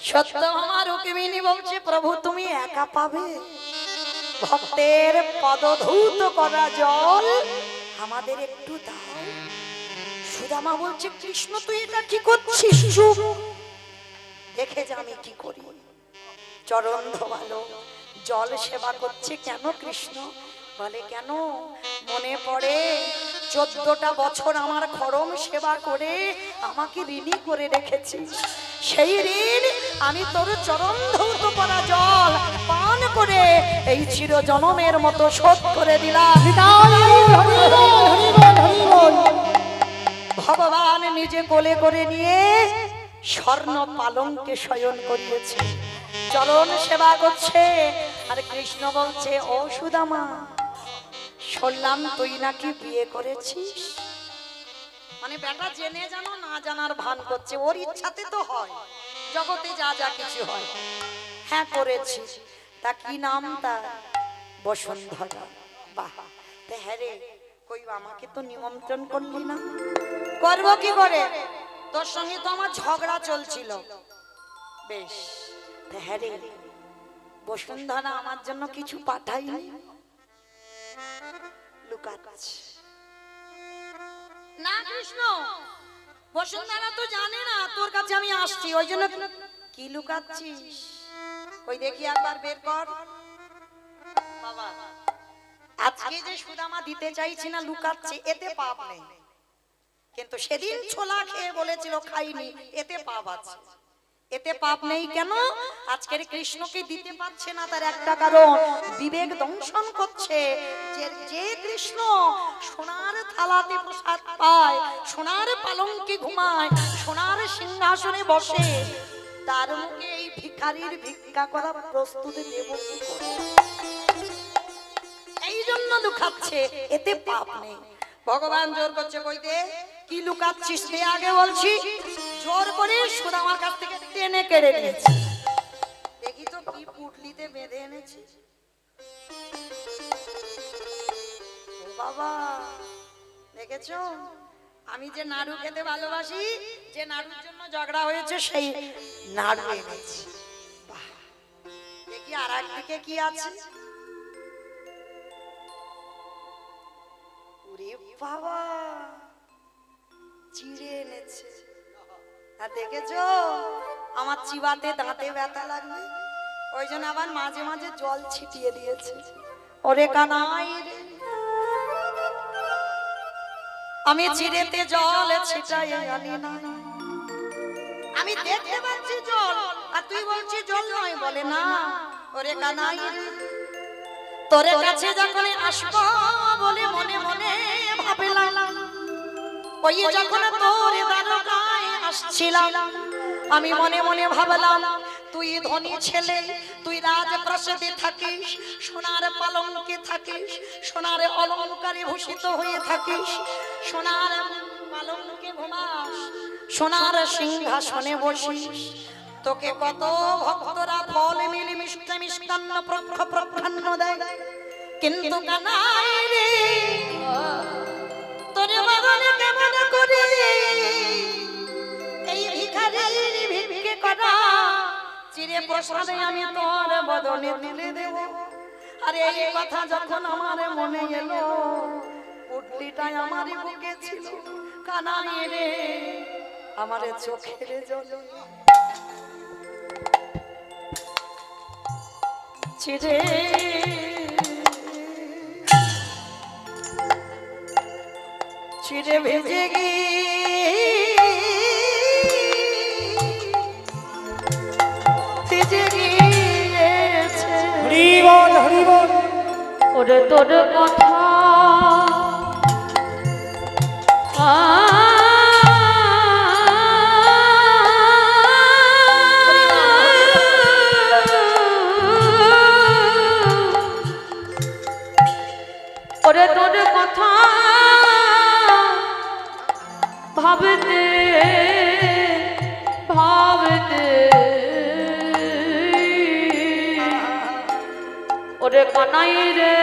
সত্যভামা রুক্মিণী বলছে, প্রভু তুমি একা পাবে? ভক্তের পদধৌত করা জল আমাদের একটু দাও। সুদামা বলছে, কৃষ্ণ তুই এটা কি করছিস? দেখে যা আমি কি করি। চরণ ধোয়ালো, জল সেবা করছে। কেন কৃষ্ণ? বলে কেন? মনে পড়ে 14টা বছর আমার খড়ম সেবা করে আমাকে ঋণী করে রেখেছিস, সেই ঋণ আমি তোর চরণ ধৌত করা জল পান করে এই চির জনমের মতো শোধ করে দিলাম। ভগবান নিজে কোলে করে নিয়ে স্বর্ণ পালঙ্কে শয়ন করিয়েছে, চরণ সেবা করছে। আর কৃষ্ণ বলছে, ও সুদামা, শুনলাম তুই নাকি বিয়ে করেছিস। মানে বেটা জেনে জানো না জানার ভান করছে, ওর ইচ্ছাতে তো হয় জগতে যা যা কিছু হয়। হ্যাঁ করেছি। তা কি নাম তার? বসুন্ধরা। বাহ, তা হ্যাঁ রে, কই আমাকে তো নিমন্ত্রণ করলি না? করব কি করে, তোর সঙ্গে তো আমার ঝগড়া চলছিল। বেশ, তা হ্যাঁ রে, বসুন্ধরা আমার জন্য কিছু পাঠাইনি? লুকাচ্ছে না কৃষ্ণ, বসুন্ধরা তো জানে না তোর কাছে আমি আসছি, ওই জন্য। কি লুকাচ্ছিস? কই দেখি একবার বের কর। বাবা, আজকে যে সুদামা দিতে চাইছি না লুকাচ্ছে, এতে পাপ নেই, কিন্তু সেদিন ছোলা খেয়ে বলেছিল খাইনি, এতে পাপ আছে। এতে পাপ নেই কেন? আজকের কৃষ্ণকে দিতে পারছে না তার একটা কারণ, বিবেক দংশন করছে। যে কৃষ্ণ সোনার থালাতে প্রসাদ পায়, সোনার পালঙ্কে ঘুমায়, সোনার সিংহাসনে বসে, তার মুখে এই ভিখারির ভিক্ষা করা প্রস্তুতি দেব কি করে? এই জন্য লুকাচ্ছে, এতে পাপ নেই। ভগবান জোর করছে, কই দে, কি লুকাচ্ছিস দে আগে বলছি। জোর করে সুদামার কাছ থেকে টেনে কেড়ে নিয়েছি। দেখি তো কি পুটলিতে বেঁধে এনেছি। ও বাবা, দেখেছো আমি যে নাড়ু খেতে ভালোবাসি, যে নাড়ুর জন্য ঝগড়া হয়েছে সেই নাড়ু এনেছি। বাহ, দেখি আর একদিকে কি আছে। ওরে বাবা, চিড়ে এনেছে। আর দেখেছো আমার চিবাতে দাঁতে ব্যথা লাগবে, ওই জন্য আবার মাঝে মাঝে জল ছিটিয়ে দিয়েছে। ওরে কানাই রে, আমি চিড়েতে জল ছিটাই আনি না। আমি দেখতে পাচ্ছি জল, আর তুই বলছিস জল নয়। বলে না, ওরে কানাই রে, তোর কাছে যখন আসবো বলে মনে মনে ভাবলাম, ওই যখন তোর দ্বারকায় আসছিলাম, আমি মনে মনে ভাবলাম তুই ধনী ছেলে, তুই রাজপ্রাসাদে থাকিস, সোনার পালঙ্কে থাকিস, সোনার অলঙ্কারে ভূষিত হয়ে থাকিস, সোনার পালঙ্কে ঘুমাস, সোনার সিংহাসনে বসিস। তোকে কত ভক্তরা ফল মিলি মিষ্টি মিষ্টান্ন প্রখান্ন দেয়, কিন্তু কানাই রে, তোর বাগানে কেমন করে এই ভিখারির ভিক্ষে করা চিরে প্রসাদে আমি তোর বদনে তুলে দেব। আরে এই কথা যখন আমার মনে এলো, পুটলিটাই আমার বুকে ছিল। কানাই রে, আমার চোখের জল চিরে চিরে ভেজে গিয়েছে। হরি বল, হরি বল। ওরে তোর কথা ওরে তোর কথা ভাবতে ভাবতে ওরে কানাই রে,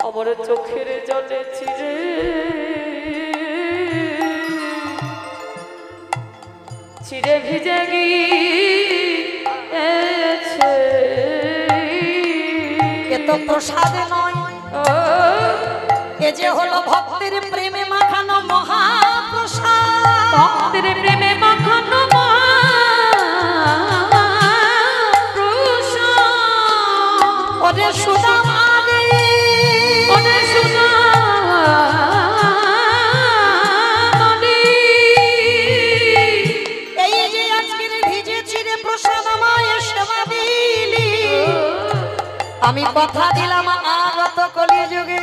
আমার চোখের জলে চিরে চিরে ভিজে গিয়েছে। এ তো প্রসাদ নয়, এ যে হলো ভক্তের প্রেমে মাখানো মহাপ্রসাদ। ভক্তের প্রেমে মাখানো মহাপ্রসাদ। ওরে সুদামা রে, ওরে সুদামা রে, এই যে আজকের ভিজে চিরে প্রসাদ আমায় সেবা দিলি, আমি কথা দিলাম আগত কলিযুগে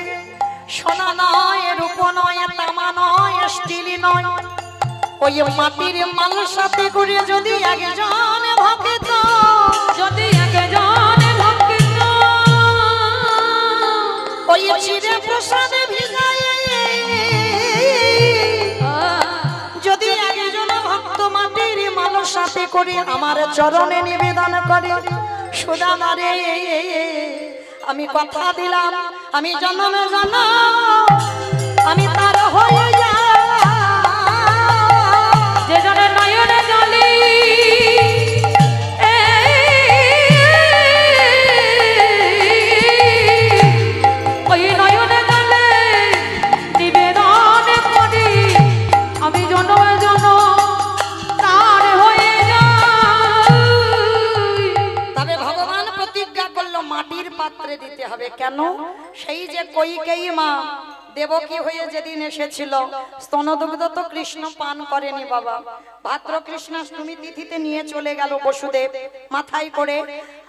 সোনা নয়, রূপ নয়, তামা নয়, স্টিল নয়, ওই মাটির মালের সাথে করে যদি একজন ভক্ত, যদি একজন ভক্ত ওই চিরে প্রসাদে ভিজায় যদি একজন ভক্ত মাটির মালার সাথে করে আমার চরণে নিবেদন করে, সুদামা রে আমি কথা দিলাম আমি জন্মে জন্ম আমি তার হয়ে যাই। যে জনের নয়নে জলে ওই নয়নে জলে নিবেদন করি আমি জন্মে জন্ম তার হয়ে যাই। তবে ভগবান প্রতিজ্ঞা করলো মাটির পাত্রে দিতে হবে। কেন? সেই যে কইকেয়ী মা দেবকী হয়ে যেদিন এসেছিল, স্তনদুগ্ধ তো কৃষ্ণ পান করেনি বাবা। ভাদ্র কৃষ্ণাষ্টমী তিথিতে নিয়ে চলে গেল বসুদেব মাথায় করে।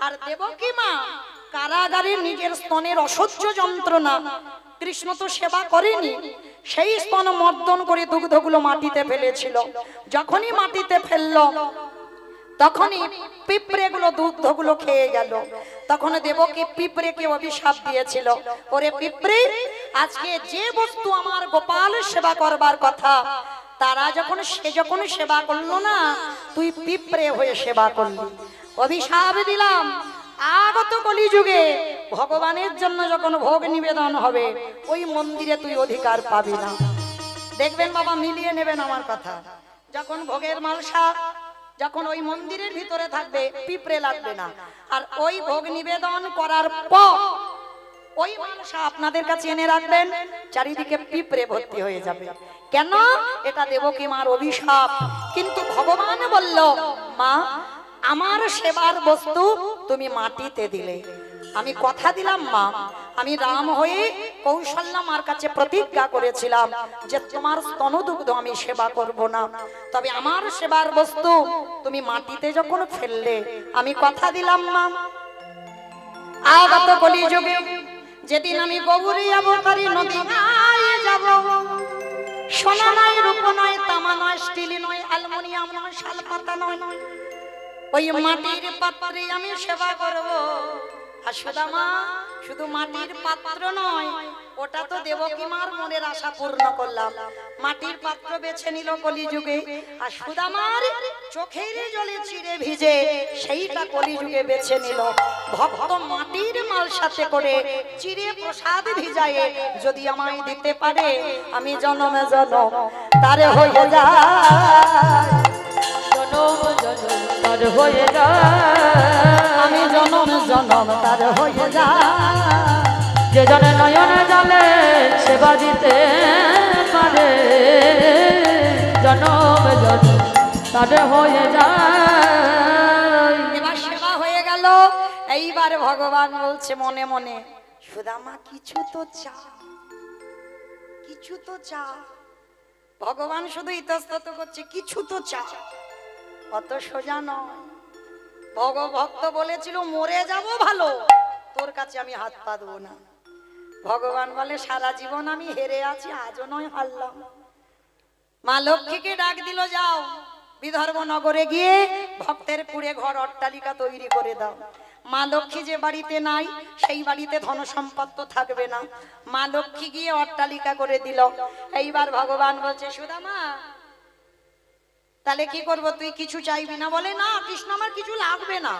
আর দেবকী মা কারাগারে নিজের স্তনের অসহ্য যন্ত্রণা, কৃষ্ণ তো সেবা করেনি, সেই স্তন মর্দন করে দুগ্ধগুলো মাটিতে ফেলেছিল। যখনই মাটিতে ফেললো তখনই পিঁপড়েগুলো দুগ্ধগুলো খেয়ে গেল। তখন দেবকী পিঁপড়েকে অভিশাপ দিয়েছিল, ওরে পিঁপড়ে, আজকে যে বস্তু আমার গোপাল সেবা করবার কথা তারা যখন সেবা করলো না, তুই পিঁপড়ে হয়ে সেবা করলি। অভিশাপ দিলাম আগত কলিযুগে ভগবানের জন্য যখন ভোগ নিবেদন হবে ওই মন্দিরে তুই অধিকার পাবি না। দেখবেন বাবা, মিলিয়ে নেবেন আমার কথা। যখন ভোগের মালসা যখন ওই মন্দিরের ভিতরে থাকবে পিঁপড়ে লাগবে না। আর ওই ভোগ নিবেদন করার পর ওই মালসা আপনাদের কাছে এনে রাখবেন, চারিদিকে পিঁপড়ে ভর্তি হয়ে যাবে। কেন? এটা দেবকী মার অভিশাপ। কিন্তু ভগবান বলল, মা আমার সেবার বস্তু তুমি মাটিতে দিলে, আমি কথা দিলাম মা, আমি রাম হয়ে কৌশল্যা মার কাছে প্রতিজ্ঞা করেছিলাম যে তোমার স্তনদুগ্ধ আমি সেবা করব না, তবে আমার সেবার বস্তু তুমি মাটিতে যখন ফেললে আমি কথা দিলাম মা, আগত কলিযুগে যেদিন আমি গৌরী অবতারী নদী যাব, সোনা নয় রূপ নয় তামা নয় স্টিল নয় অ্যালুমিনিয়াম নয় শালপাতা নয়, ওই মাটির পাত্রে আমি সেবা করব। আর সুদামা শুধু মাটির পাত্র নয়, ওটা তো দেবকী মার মনের আশা পূর্ণ করলাম। মাটির পাত্র বেছে নিল কলিযুগে, আর সুদামার চোখের জলে চিরে ভিজে সেইটা কলিযুগে বেছে নিল। ভক্ত মাটির মাল সাথে করে চিরে প্রসাদ ভিজায়ে যদি আমায় দিতে পারে, আমি জনমে জনম তারে হয়ে যায়, জনম জনম তার হয়ে যায়, আমি জনম জনম তার হয়ে যায়। যে জনে নয়নে জলে সেবা দিতে পারে, জনম জনম তার হয়ে যায়। এবার সেবা হয়ে গেল। এইবার ভগবান বলছে মনে মনে, সুদামা কিছু তো চা, কিছু তো চা। ভগবান শুধু ইতস্তত করছে, কিছু তো চা। অত সোজা নয়। ভক্ত বলেছিল মরে যাব ভালো, তোর কাছে আমি হাত পা দেবো না। ভগবান বলে সারা জীবন আমি হেরে আছি, আজও নয় হারলাম। মা লক্ষ্মীকে ডাক দিল, যাও বিদর্ভ নগরে গিয়ে ভক্তের কুড়ে ঘর অট্টালিকা তৈরি করে দাও। মা লক্ষ্মী যে বাড়িতে নাই সেই বাড়িতে ধন সম্পদ তো থাকবে না। মা লক্ষ্মী গিয়ে অট্টালিকা করে দিল। এইবার ভগবান বলছে, সুদামা তাহলে কি করব, তুই কিছু চাইবি না? বলে না কৃষ্ণ, আমার কিছু লাগবে না,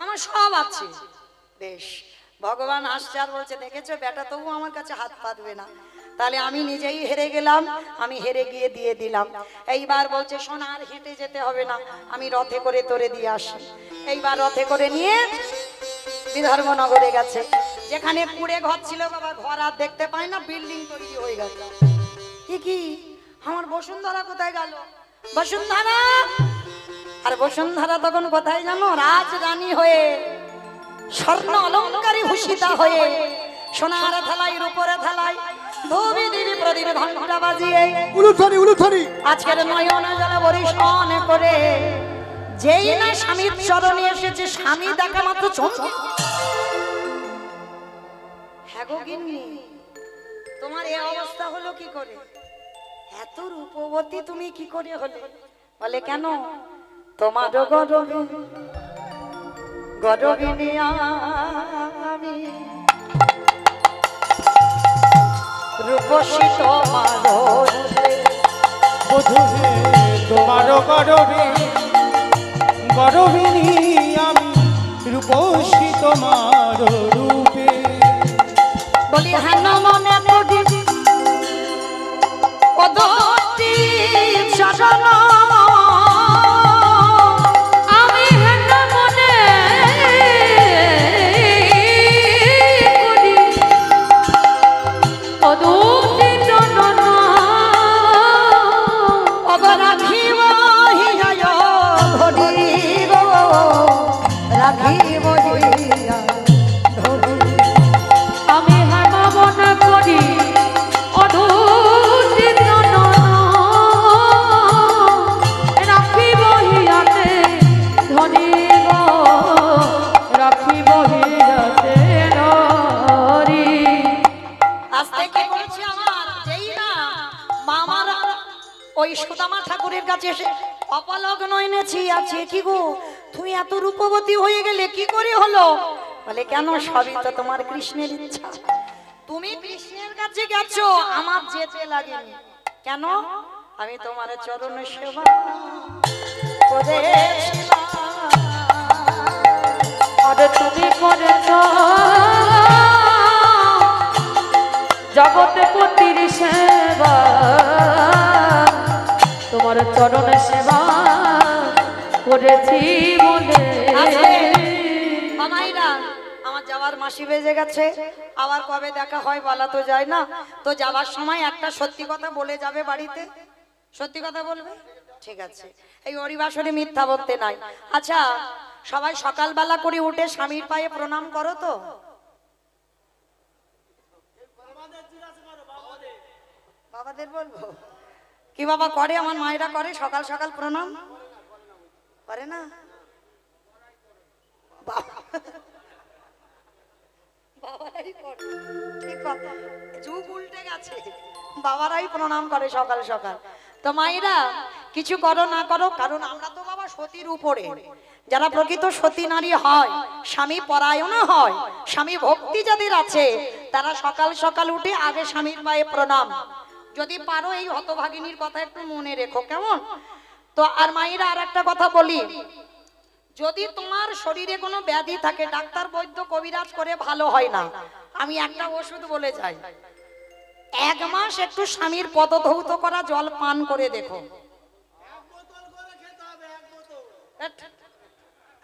আমার সব আছে। বেশ, ভগবান হাসছে আর বলছে, দেখেছো বেটা তবু আমার কাছে হাত পাতবে না, তাহলে আমি নিজেই হেরে গেলাম, আমি হেরে গিয়ে দিয়ে দিলাম। এইবার বলছে, শোন আর হেঁটে যেতে হবে না, আমি রথে করে তোরে দিয়ে আসি। এইবার রথে করে নিয়ে বিদর্ভ নগরে গেছে। যেখানে কুড়ে ঘর ছিল বাবা, ঘর আর দেখতে পায় না, বিল্ডিং তৈরি হয়ে গেছে। কি আমার বসুন্ধরা কোথায় গেল? বসুন্ধরা! আর বসুন্ধরা তখন কোথায় জানো? রাজরানী হয়ে, স্বর্ণ অলঙ্কারে ভূষিতা হয়ে, সোনার থালায় রূপরে থালায় ধুবি দিবি প্রদীপ ঘন্টা বাজিয়ে উলুধ্বনি আজকের নয়ন জলে বরিশন করে যেই না স্বামীর চরণে এসেছে, স্বামী দেখা মাত্র চমকে। হ্যাঁ গো গিন্নি, তোমার এই অবস্থা হলো কি করে? এত রূপবতী তুমি কি করে হলে? বলে কেন? তোমার গরবিনী আমি রূপসী তোমার রূপে। বধূ হে তোমার গরবে গরবিনী আমি রূপসী তোমার রূপে। বলি হেন মনে করি পদটি চরণ আমি হেন মনে করি অদূতি জনন রাখিব হিয়ায় ধরি গো রাখিব হিয়া ধরি। আমি হেন মনে করি অদূতি জনন রাখিব হিয়াতে ধরিব রাখিব হিয়াতে ধরি। আজ থেকে বলছি আমার যেই না মামার ওই সুদামা ঠাকুরের কাছে এসে অপলগ্ন এনেছি আছে কি গো তুমি এত রূপবতী হয়ে গেলে কি করে হলো? বলে কেন সবই তো তোমার কৃষ্ণের ইচ্ছা। তুমি কৃষ্ণের কাছে গেছো আমার যেতে লাগেনি কেন? আমি তোমার চরণ সেবা করেছিলাম। আরে তুমি করেছ জগতে পতির সেবা তোমার চরণ সেবা করেছি বলে। মামাইরা আমার যাওয়ার মাসি বেজে গেছে, আবার কবে দেখা হয় বলা তো যায় না। তো যাওয়ার সময় একটা সত্যি কথা বলে যাবে বাড়িতে, সত্যি কথা বলবে? ঠিক আছে, এই হরিবাসরে মিথ্যা বলতে নাই। আচ্ছা সবাই সকালবেলা করে উঠে স্বামীর পায়ে প্রণাম করো তো? বাবাদের বলবো কি বাবা করে? আমার মায়েরা করে সকাল সকাল প্রণাম করে না? বাবারাই করে, ঠিক কথা, যুগ উল্টে গেছে, বাবারাই প্রণাম করে সকাল সকাল। তো মায়েরা কিছু করো না করো, কারণ আমরা তো বাবা সতীর উপরে, যারা প্রকৃত সতী নারী হয়, স্বামী পরায়ণ হয়, স্বামী ভক্তি যাদের আছে, তারা সকাল সকাল উঠে আগে স্বামীর পায়ে প্রণাম। যদি পারো এই হতভাগিনীর কথা একটু মনে রেখো, কেমন? তো আর মায়েরা আর একটা কথা বলি, যদি তোমার শরীরে কোনো ব্যাধি থাকে, ডাক্তার বৈদ্য কবিরাজ করে ভালো হয় না, আমি একটা ওষুধ বলে যাই, 1 মাস একটু স্বামীর পদধৌত করা জল পান করে দেখো।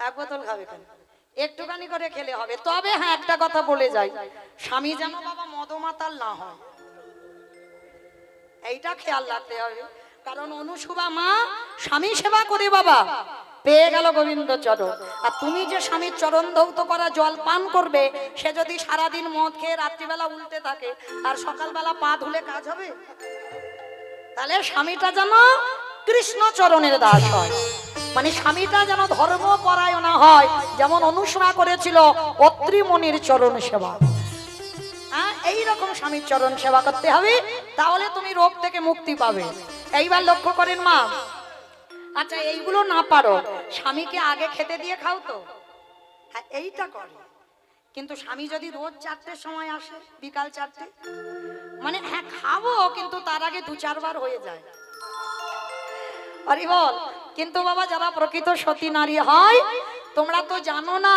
1 বোতল খাবে কেন? একটুখানি করে খেলে হবে। তবে হ্যাঁ একটা কথা বলে যাই, স্বামী যেন বাবা মদমাতাল না হয়, এইটা খেয়াল রাখতে হবে। কারণ অনুসুবা মা স্বামী সেবা করে বাবা পেয়ে গেল গোবিন্দ চরণ, আর তুমি যে স্বামীর চরণ ধৌত করা জল পান করবে, সে যদি সারাদিন মদ খেয়ে রাত্রিবেলা উল্টে থাকে আর সকালবেলা পা ধুলে কাজ হবে? তাহলে স্বামীটা যেন কৃষ্ণ চরণের দাস হয়, মানে স্বামীটা যেন ধর্ম পরায়ণ হয়, যেমন অনুসরা করেছিল অত্রি মুনির চরণ সেবা। এইরকম স্বামীর চরণ সেবা করতে হবে, তাহলে তুমি রোগ থেকে মুক্তি পাবে। এইবার লক্ষ্য করেন মা, আচ্ছা এইগুলো না পারো, স্বামীকে আগে খেতে দিয়ে খাও তো? হ্যাঁ এইটা করে, কিন্তু স্বামী যদি রোজ 4টের সময় আসে, বিকাল 4টে, মানে হ্যাঁ খাবো, কিন্তু তার আগে 2-4 বার হয়ে যায়। আরে বল, কিন্তু বাবা যারা প্রকৃত সতী নারী হয়, তোমরা তো জানো না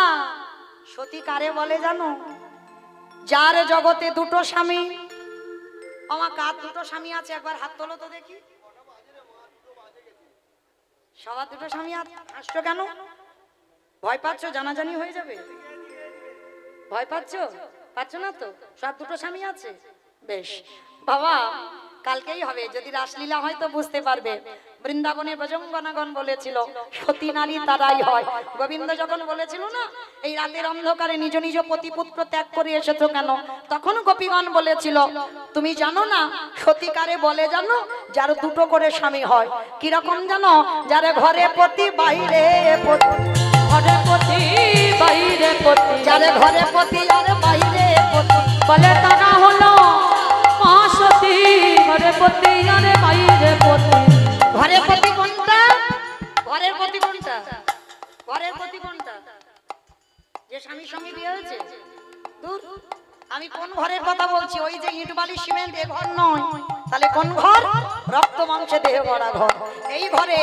সতী কারে বলে জানো? যার জগতে 2টো স্বামী। আমার কার 2টো স্বামী আছে একবার হাত তোলো তো দেখি। সবার 2টো স্বামী আছে, হাসছো কেন? ভয় পাচ্ছ জানাজানি হয়ে যাবে? ভয় পাচ্ছ? পাচ্ছ না তো? সব 2টো স্বামী আছে, বেশ বাবা কালকেই হবে, যদি রাসলীলা হয় তো বুঝতে পারবে। বৃন্দাবনের ব্রজঙ্গনাগণ বলেছিল সতী নারী তারাই হয়। গোবিন্দ যখন বলেছিল না এই রাতের অন্ধকারে নিজ নিজ পতিপুত্র ত্যাগ করে এসেছো কেন, তখন গোপীগণ বলেছিল তুমি জানো না সতী কারে বলে জানো? যার 2টো করে স্বামী হয়। কিরকম জানো? যার ঘরে পতি বাইরে পতি, ঘরে পতি বাইরে পতি, যার ঘরে পতি আর বাইরে পতি, বলে তারা হলো মা সতী। ঘরে পতি আর বাইরে পতি। ঘরের পতি কোনটা? ঘরের পতি কোনটা? ঘরের পতি কোনটা? যে স্বামীর সঙ্গে বিয়ে হয়েছে? দূর, আমি কোন ঘরের কথা বলছি? ওই যে ইট বালি সিমেন্ট এ ঘর নয়। তাহলে কোন ঘর? রক্ত মাংসে দেহ গড়া ঘর। এই ঘরে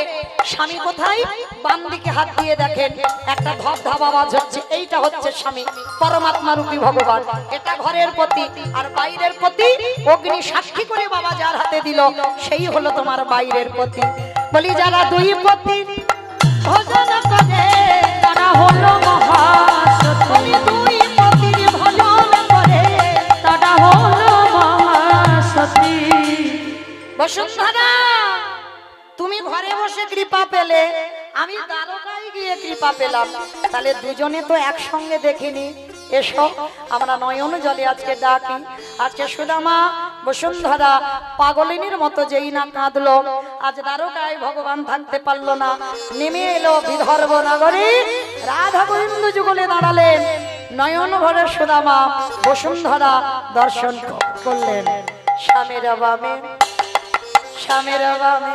স্বামী কোথায়? বাম দিকে হাত দিয়ে দেখেন একটা ধবধব আওয়াজ হচ্ছে, এইটা হচ্ছে স্বামী, পরমাত্মা রূপী ভগবান। এটা ঘরের প্রতি। আর বাইরের প্রতি অগ্নি সাক্ষী করে বাবা যার হাতে দিল, সেই হলো তোমার বাইরের প্রতি। বলি যারা দুই পতি ভজন করে তারা হলো মহাসতী, বলি দুই পতির ভজন করে তারা হলো মহাসতী। বসুন্ধরা, তুমি ঘরে বসে কৃপা পেলে, আমি দ্বারকায় গিয়ে কৃপা পেলাম। তাহলে দুজনে তো একসঙ্গে দেখিনি। এসো আমরা নয়ন জলে আজকে ডাকি। আজকে সুদামা বসুন্ধরা পাগলিনীর মতো যেই না কাঁদলো, আজ দ্বারকায় ভগবান থাকতে পারলো না, নেমে এলো বিদর্ভ নগরে, রাধা গোবিন্দ যুগলে দাঁড়ালেন। নয়ন ভরে সুদামা বসুন্ধরা দর্শন করলেন। স্বামীর বামে, স্বামীর বামে,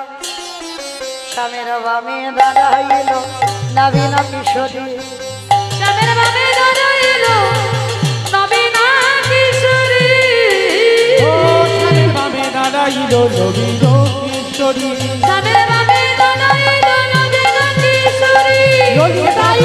স্বামীর বামে দাঁড়াইল নবীন কিশোরী। স্বামীর বামে দাঁড়াইল নবীন কিশোরী। ও স্বামীর বামে দাঁড়াইল নবীন কিশোরী। স্বামীর বামে দাঁড়াইল নবীন কিশোরী। ললিতাই